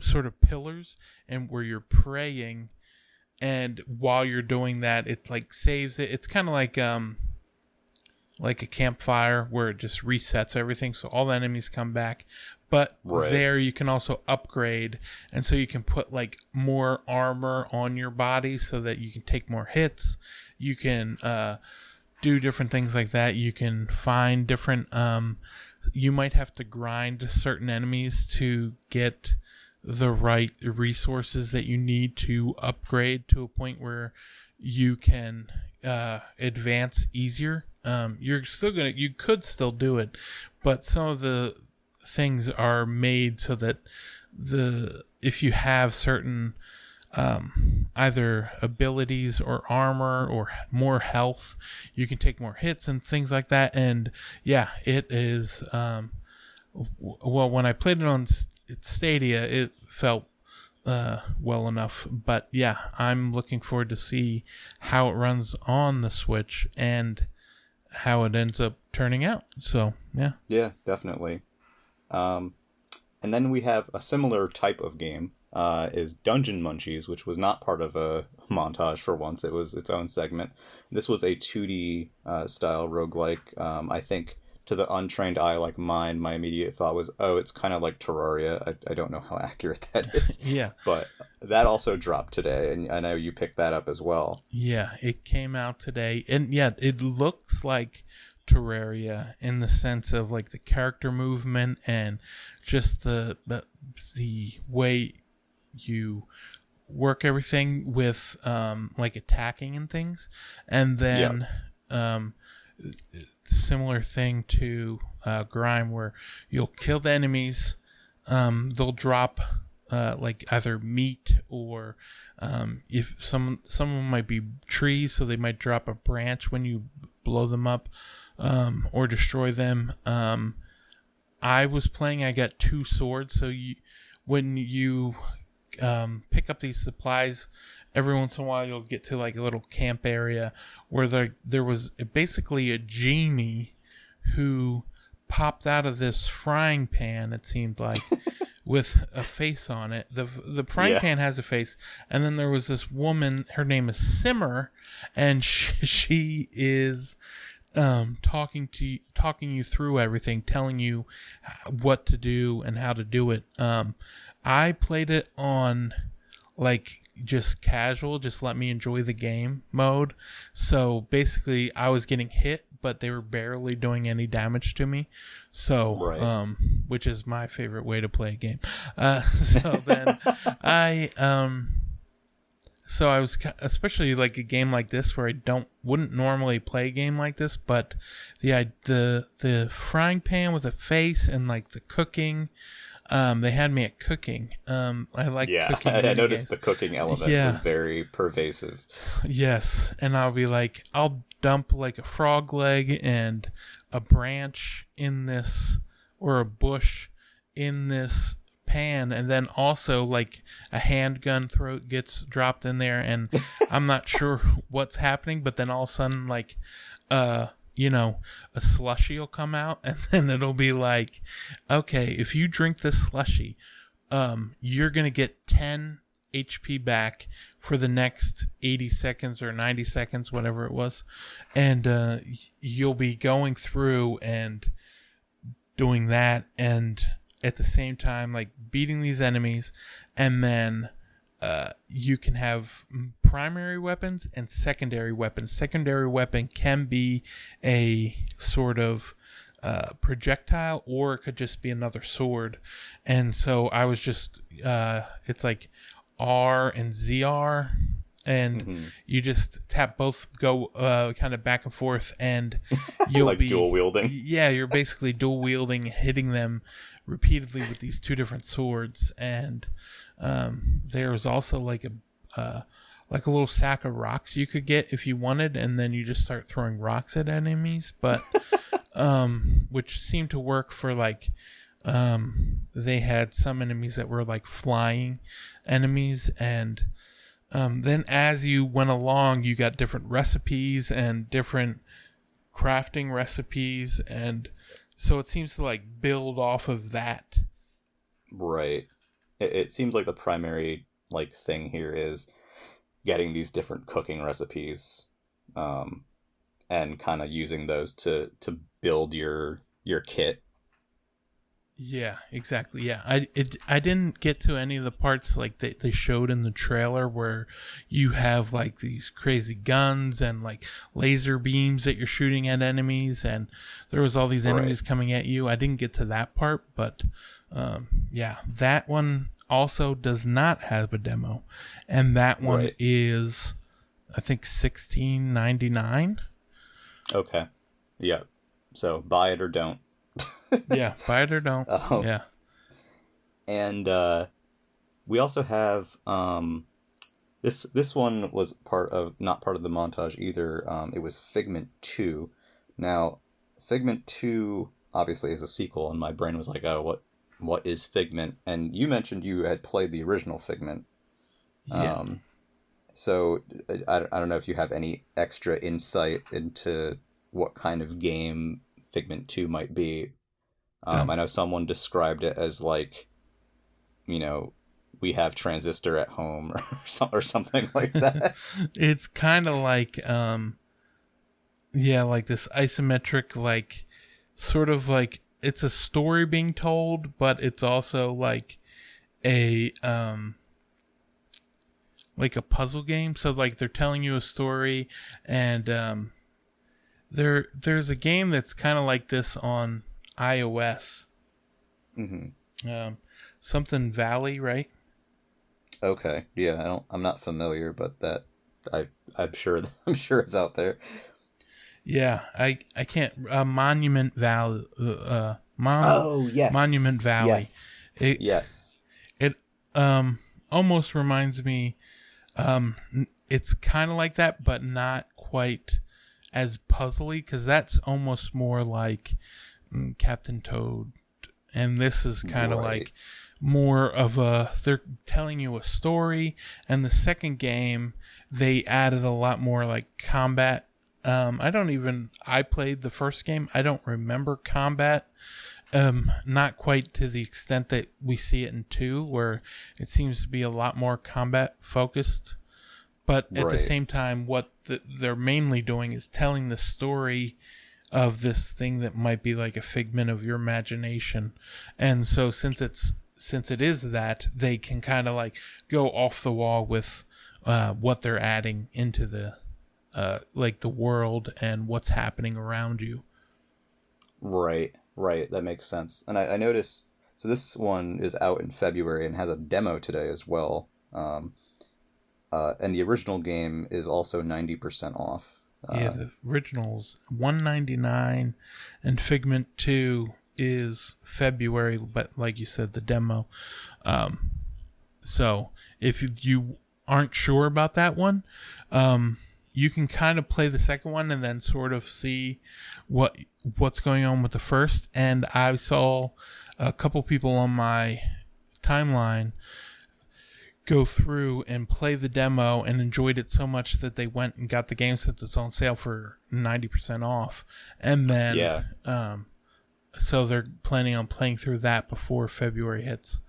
sort of pillars, and where you're praying, and while you're doing that, it like saves it. It's kind of like a campfire where it just resets everything, so all the enemies come back. But there you can also upgrade, and so you can put like more armor on your body so that you can take more hits. You can do different things like that. You can find different you might have to grind certain enemies to get the right resources that you need to upgrade to a point where you can advance easier. You could still do it, but some of the things are made so that if you have certain either abilities or armor or more health, you can take more hits and things like that. And yeah, it is well, when I played it on Stadia, it felt well enough, but yeah, I'm looking forward to see how it runs on the Switch and how it ends up turning out. So yeah, definitely. And then we have a similar type of game, is Dungeon Munchies, which was not part of a montage for once. It was its own segment. This was a 2D style roguelike. I think to the untrained eye like mine, my immediate thought was, oh, it's kind of like Terraria. I don't know how accurate that is. Yeah. But that also dropped today, and I know you picked that up as well. Yeah, it came out today. And yeah, it looks like Terraria in the sense of like the character movement and just the way you work everything with like attacking and things. And then similar thing to Grime, where you'll kill the enemies, they'll drop like either meat or if some of them might be trees, so they might drop a branch when you blow them up or destroy them. I was playing, I got 2 swords, so when you pick up these supplies, every once in a while you'll get to like a little camp area where there was basically a genie who popped out of this frying pan, it seemed like, with a face on it. The frying pan has a face, and then there was this woman, her name is Simmer, and she is talking you through everything, telling you what to do and how to do it. I played it on like just casual, just let me enjoy the game mode. So basically I was getting hit, but they were barely doing any damage to me. So, which is my favorite way to play a game. So then so I was, especially like a game like this where I wouldn't normally play a game like this, but the frying pan with a face and like the cooking, they had me at cooking. I like cooking. I noticed the cooking element was very pervasive. Yes, and I'll dump like a frog leg and a branch in this, or a bush in this pan, and then also like a handgun gets dropped in there, and I'm not sure what's happening, but then all of a sudden like a slushie will come out, and then it'll be like, okay, if you drink this slushie, you're going to get 10 HP back for the next 80 seconds or 90 seconds, whatever it was. And you'll be going through and doing that, and at the same time, like, beating these enemies, and then you can have primary weapons and secondary weapons. Secondary weapon can be a sort of projectile, or it could just be another sword. And so I was just, it's like R and ZR, and you just tap both, go kind of back and forth, and you'll like be dual wielding. Yeah, you're basically dual wielding, hitting them repeatedly with these two different swords. And there was also like a little sack of rocks you could get if you wanted, and then you just start throwing rocks at enemies, but which seemed to work for like they had some enemies that were like flying enemies. And then as you went along, you got different recipes and different crafting recipes, and so it seems to like build off of that. Right. It seems like the primary like thing here is getting these different cooking recipes, and kind of using those to build your kit. Yeah, exactly. Yeah, I didn't get to any of the parts like they showed in the trailer where you have like these crazy guns and like laser beams that you're shooting at enemies, and there was all these enemies coming at you. I didn't get to that part, but yeah, that one also does not have a demo, and that one is, I think, $16.99. Okay, yeah. So buy it or don't. Yeah, buy it or don't. Yeah. And we also have this one was not part of the montage either. It was Figment 2. Now, Figment 2 obviously is a sequel, and my brain was like, oh, what is Figment? And you mentioned you had played the original Figment. Yeah. So I don't know if you have any extra insight into what kind of game Figment 2 might be. I know someone described it as like, we have Transistor at home or something like that. It's kind of like, like this isometric, like, sort of like, it's a story being told, but it's also like a puzzle game. So like they're telling you a story, and there's a game that's kind of like this on iOS. Something Valley, right? Okay, yeah, I'm not familiar, but that I'm sure it's out there. Yeah, I can't. Monument Valley. Oh yes, Monument Valley. Yes. It almost reminds me. It's kind of like that, but not quite as puzzly, because that's almost more like Captain Toad, and this is kind of like more of they're telling you a story. And the second game, they added a lot more like combat. I played the first game. I don't remember combat. Not quite to the extent that we see it in 2, where it seems to be a lot more combat focused. But at the same time, what they're mainly doing is telling the story of this thing that might be like a figment of your imagination. And so since it is that, they can kind of like go off the wall with what they're adding into the like the world and what's happening around you. Right, that makes sense. And I noticed, so this one is out in February and has a demo today as well. And the original game is also 90% off. Yeah, the original's $199, and Figment 2 is February, but like you said, the demo. So if you aren't sure about that one, you can kind of play the second one and then sort of see what's going on with the first. And I saw a couple people on my timeline go through and play the demo and enjoyed it so much that they went and got the game since it's on sale for 90% off. And then, Yeah. So they're planning on playing through that before February hits.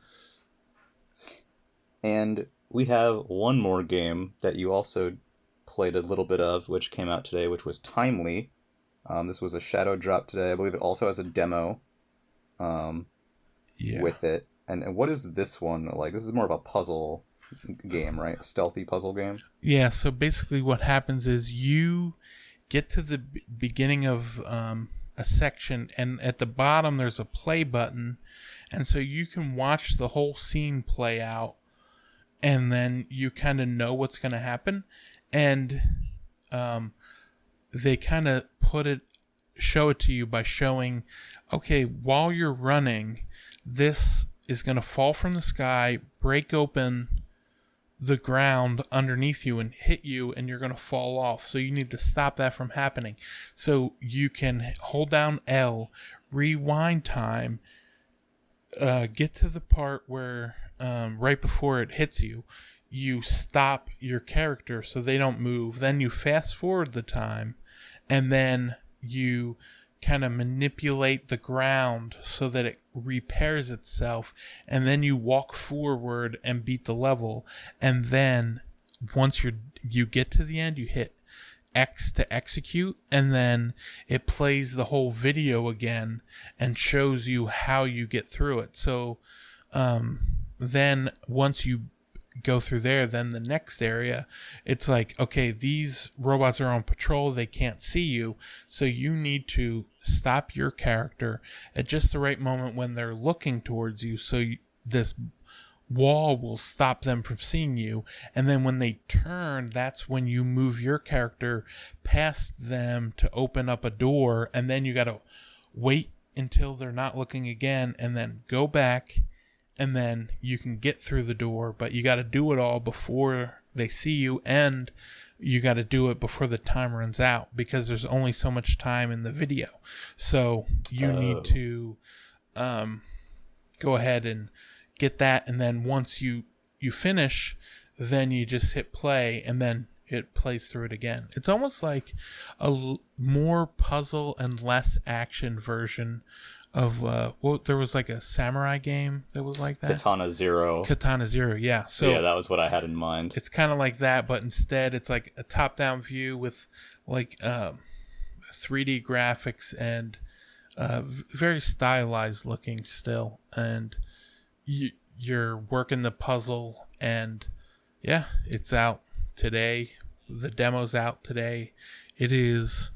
And we have one more game that you also played a little bit of, which came out today, which was Timely. This was a shadow drop today. I believe it also has a demo with it. And what is this one like? This is more of a puzzle game, right? A stealthy puzzle game? Yeah, so basically what happens is you get to the beginning of a section, and at the bottom there's a play button, and so you can watch the whole scene play out, and then you kind of know what's going to happen. And they kind of show it to you by showing, okay, while you're running, this is going to fall from the sky, break open the ground underneath you and hit you, and you're going to fall off. So you need to stop that from happening. So you can hold down L, rewind time, get to the part where right before it hits you, you stop your character so they don't move. Then you fast forward the time, and then you kind of manipulate the ground so that it repairs itself, and then you walk forward and beat the level. And then once you get to the end, you hit X to execute, and then it plays the whole video again and shows you how you get through it. So then once you go through there, then the next area, it's like, okay, these robots are on patrol, they can't see you, so you need to stop your character at just the right moment when they're looking towards you, so this wall will stop them from seeing you. And then when they turn, that's when you move your character past them to open up a door, and then you got to wait until they're not looking again, and then go back, and then you can get through the door. But you got to do it all before they see you, and you got to do it before the time runs out, because there's only so much time in the video. So you need to go ahead and get that, and then once you finish, then you just hit play, and then it plays through it again. It's almost like a more puzzle and less action version of there was like a samurai game that was like that. Katana Zero, yeah. So yeah, that was what I had in mind. It's kind of like that, but instead it's like a top-down view with like 3D graphics and very stylized looking still, and you're working the puzzle. And yeah, it's out today. The demo's out today. It is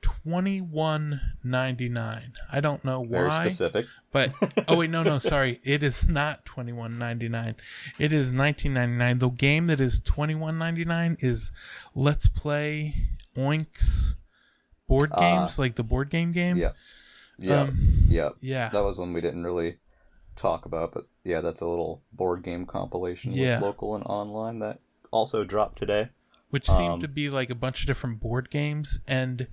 $21.99. I don't know why. Very specific. But no, sorry. It is not $21.99. It is $19.99. The game that is $21.99 is Let's Play Oink's board games, like the board game. Yeah. Yeah. That was one we didn't really talk about, but yeah, that's a little board game compilation with local and online that also dropped today. Which seemed to be like a bunch of different board games, and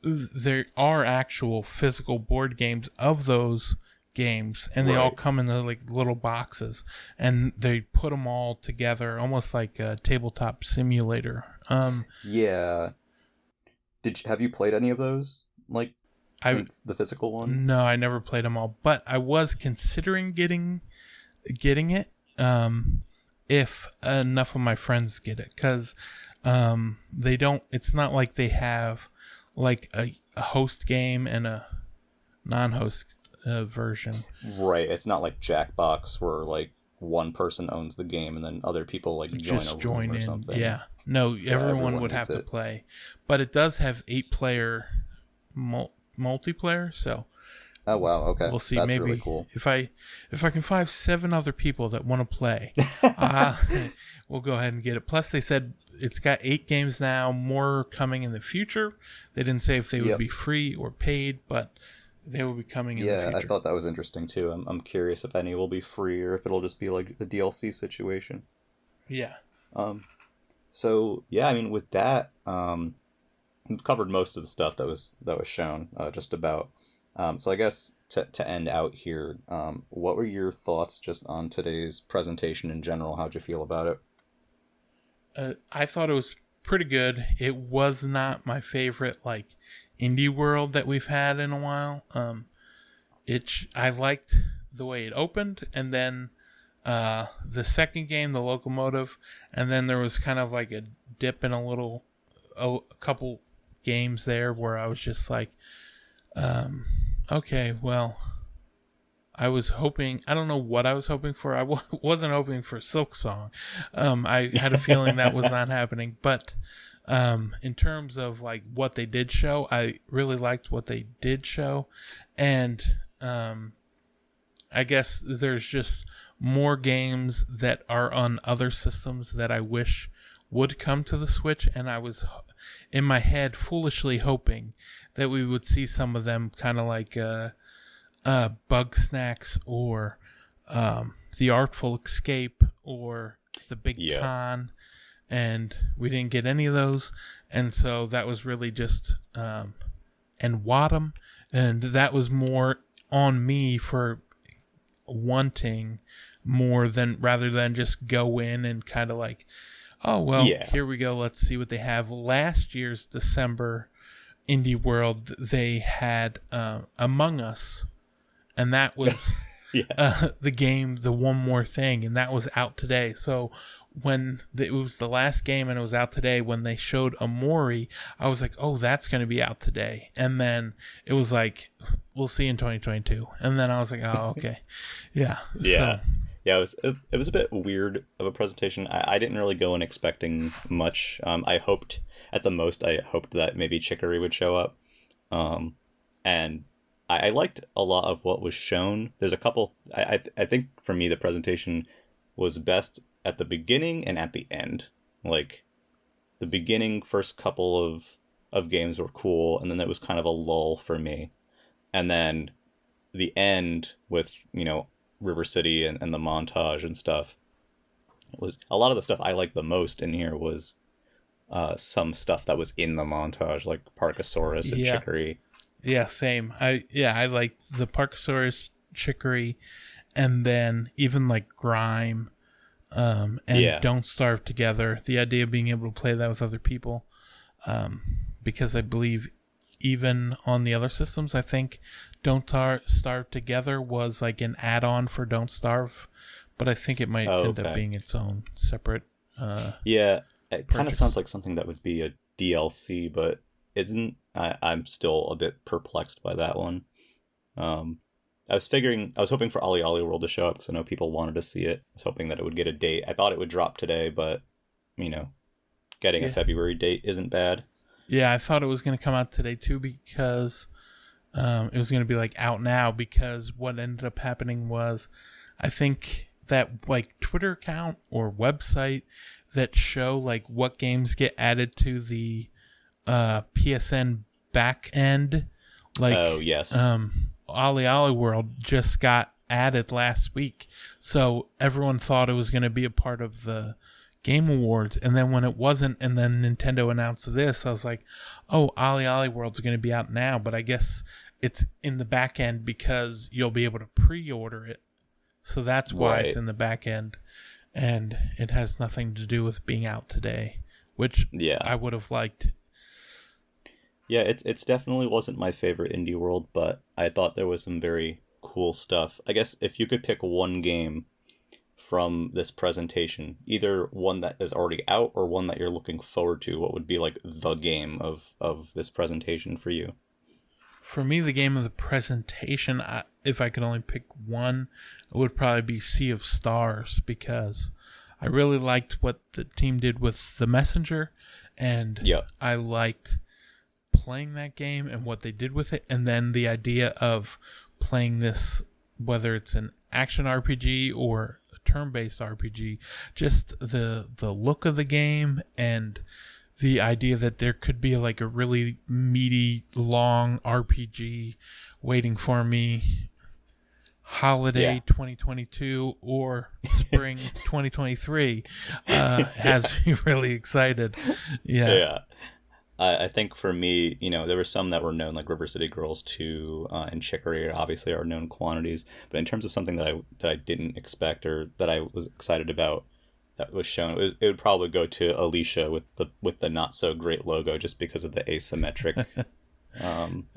there are actual physical board games of those games, and they all come in the like little boxes, and they put them all together almost like a tabletop simulator. Yeah. Have you played any of those? Like the physical ones? No, I never played them all, but I was considering getting it if enough of my friends get it, because they don't. It's not like they have like a host game and a non-host version. Right. It's not like Jackbox where like one person owns the game and then other people like join in or something. Yeah. No, everyone would have to play, but it does have 8-player multiplayer. So. Oh wow! Okay, we'll see. That's Maybe really cool. If I can find 7 other people that want to play, we'll go ahead and get it. Plus, they said it's got 8 games now, more coming in the future. They didn't say if they would be free or paid, but they will be coming in the future. Yeah, I thought that was interesting too. I'm curious if any will be free or if it'll just be like a DLC situation. Yeah. So yeah, I mean, with that, we've covered most of the stuff that was shown, just about. So I guess to end out here, what were your thoughts just on today's presentation in general? How'd you feel about it? I thought it was pretty good. It was not my favorite like indie world that we've had in a while. I liked the way it opened, and then the second game, the locomotive, and then there was kind of like a dip in a couple games there where I was just like, okay, well, I was hoping, I don't know what I was hoping for. I wasn't hoping for Silk Song. I had a feeling that was not happening, but in terms of like what they did show, I really liked what they did show, and I guess there's just more games that are on other systems that I wish would come to the Switch, and I was in my head foolishly hoping that we would see some of them kind of like Bug Snacks or The Artful Escape or The Big Con, and we didn't get any of those, and so that was really just and Wadham, and that was more on me for wanting more than rather than just go in and kind of like, oh well, here we go, let's see what they have. Last year's December Indie World, they had Among Us, and that was the game, the One More Thing, and that was out today. So when it was the last game and it was out today, when they showed Amori, I was like, oh, that's going to be out today. And then it was like, we'll see in 2022. And then I was like, oh, okay. Yeah. Yeah, it was a bit weird of a presentation. I didn't really go in expecting much. I hoped that maybe Chicory would show up. And I liked a lot of what was shown. There's a couple, I think for me, the presentation was best at the beginning and at the end. Like, the beginning, first couple of games were cool, and then it was kind of a lull for me. And then the end with, River City and the montage and stuff, was a lot of the stuff I liked the most in here was some stuff that was in the montage, like Parkasaurus and Chicory. Yeah, same. I liked the Parkasaurus, Chicory, and then even like Grime, and Don't Starve Together. The idea of being able to play that with other people, because I believe even on the other systems, I think Don't Starve Together was like an add-on for Don't Starve, but I think it might end up being its own separate. It kind of sounds like something that would be a DLC, but isn't. I'm still a bit perplexed by that one. I was hoping for Ollie Ollie World to show up because I know people wanted to see it. I was hoping that it would get a date. I thought it would drop today, but getting a February date isn't bad. Yeah, I thought it was going to come out today too, because it was going to be like out now, because what ended up happening was, I think that like Twitter account or website that show like what games get added to the PSN back end, like Ollie Ollie World just got added last week, so everyone thought it was going to be a part of the Game Awards, and then when it wasn't, and then Nintendo announced this, I was like, oh, Ollie Ollie World's going to be out now, but I guess it's in the back end because you'll be able to pre-order it, so that's why it's in the back end, and it has nothing to do with being out today, which I would have liked. Yeah, it's definitely wasn't my favorite indie world, but I thought there was some very cool stuff. I guess if you could pick one game from this presentation, either one that is already out or one that you're looking forward to, what would be like the game of this presentation for you? For me, the game of the presentation, if I could only pick one, it would probably be Sea of Stars, because I really liked what the team did with The Messenger, and I liked playing that game and what they did with it, and then the idea of playing this, whether it's an action RPG or a turn-based RPG, just the look of the game and the idea that there could be like a really meaty, long RPG waiting for me holiday 2022 or spring 2023 has me really excited. I think for me, there were some that were known, like River City Girls 2 and Chicory, obviously are known quantities. But in terms of something that I didn't expect or that I was excited about that was shown, it would probably go to Alicia with the not so great logo, just because of the asymmetric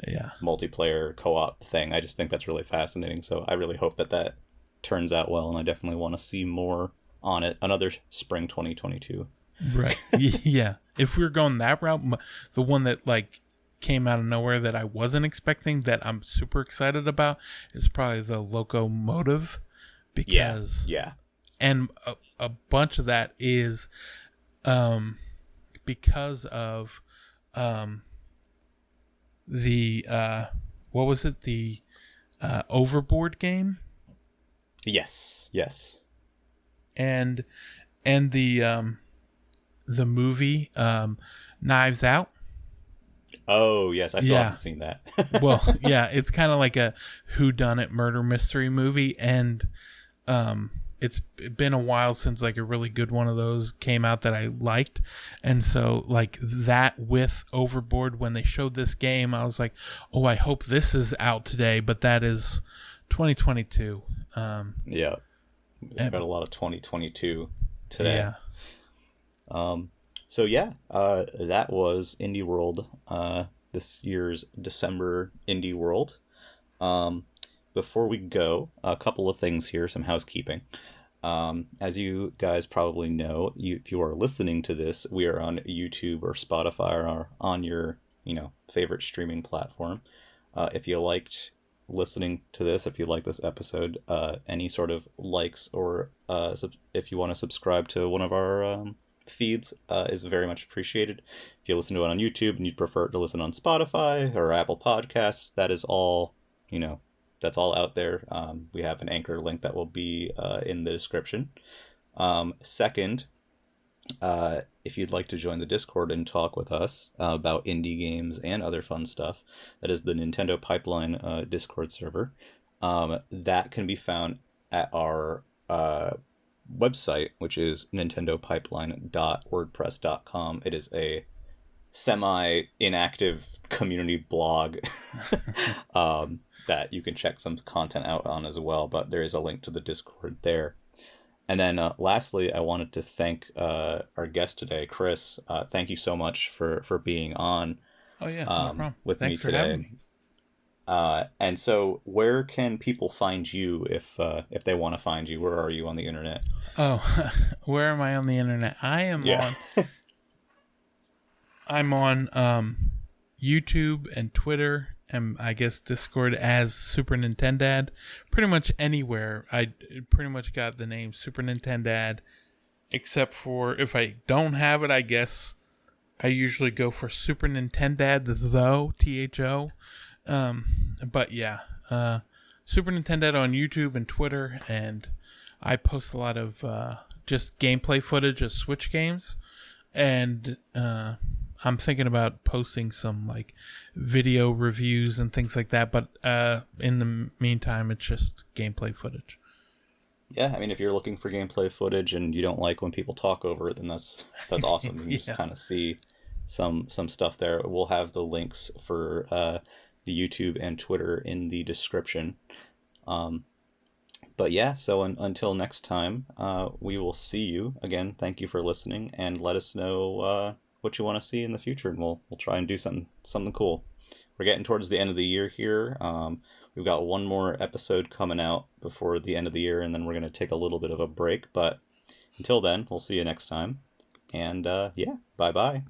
Yeah. multiplayer co-op thing. I just think that's really fascinating. So I really hope that turns out well, and I definitely want to see more on it. Another spring 2022. Right. Yeah. If we were going that route, the one that like came out of nowhere that I wasn't expecting that I'm super excited about is probably the Locomotive, because Yeah. and a bunch of that is because of the what was it, the Overboard game, Yes. and the movie Knives Out. Oh, yes. I still Yeah. haven't seen that. Well, yeah, it's kind of like a whodunit murder mystery movie, and it's been a while since like a really good one of those came out that I liked. And so like that with Overboard, when they showed this game, I was like, oh, I hope this is out today, but that is 2022. Yeah. We've got a lot of 2022 today. Yeah. So yeah, that was Indie World, this year's December Indie World. Before we go, a couple of things here, some housekeeping. As you guys probably know, if you are listening to this, we are on YouTube or Spotify or on your, favorite streaming platform. If you liked listening to this, if you like this episode, any sort of likes or if you want to subscribe to one of our feeds is very much appreciated. If you listen to it on YouTube and you'd prefer to listen on Spotify or Apple Podcasts, that is all, that's all out there. We have an Anchor link that will be in the description. Second, if you'd like to join the Discord and talk with us about indie games and other fun stuff, that is the Nintendo Pipeline Discord server. That can be found at our website, which is nintendopipeline.wordpress.com. It is a semi-inactive community blog that you can check some content out on as well, but there is a link to the Discord there. And then lastly, I wanted to thank our guest today, Chris. Thank you so much for being on Oh yeah, no problem. with Thanks me for today. having me. And so where can people find you if they want to find you? Where are you on the internet? Oh, where am I on the internet? I'm on YouTube and Twitter, and I guess Discord as SuperNintendad. Pretty much anywhere. I pretty much got the name SuperNintendad, except for if I don't have it, I guess I usually go for SuperNintendad though, THO. But yeah, SuperNintendad on YouTube and Twitter, and I post a lot of just gameplay footage of Switch games, and I'm thinking about posting some like video reviews and things like that, but in the meantime, it's just gameplay footage. Yeah, I mean, if you're looking for gameplay footage and you don't like when people talk over it, then that's awesome. You can just kind of see some stuff there. We'll have the links for the YouTube and Twitter in the description. But yeah, so until next time, we will see you again. Thank you for listening, and let us know what you want to see in the future, and we'll try and do something cool. We're getting towards the end of the year here. We've got one more episode coming out before the end of the year, and then we're going to take a little bit of a break. But until then, we'll see you next time. And yeah, bye-bye.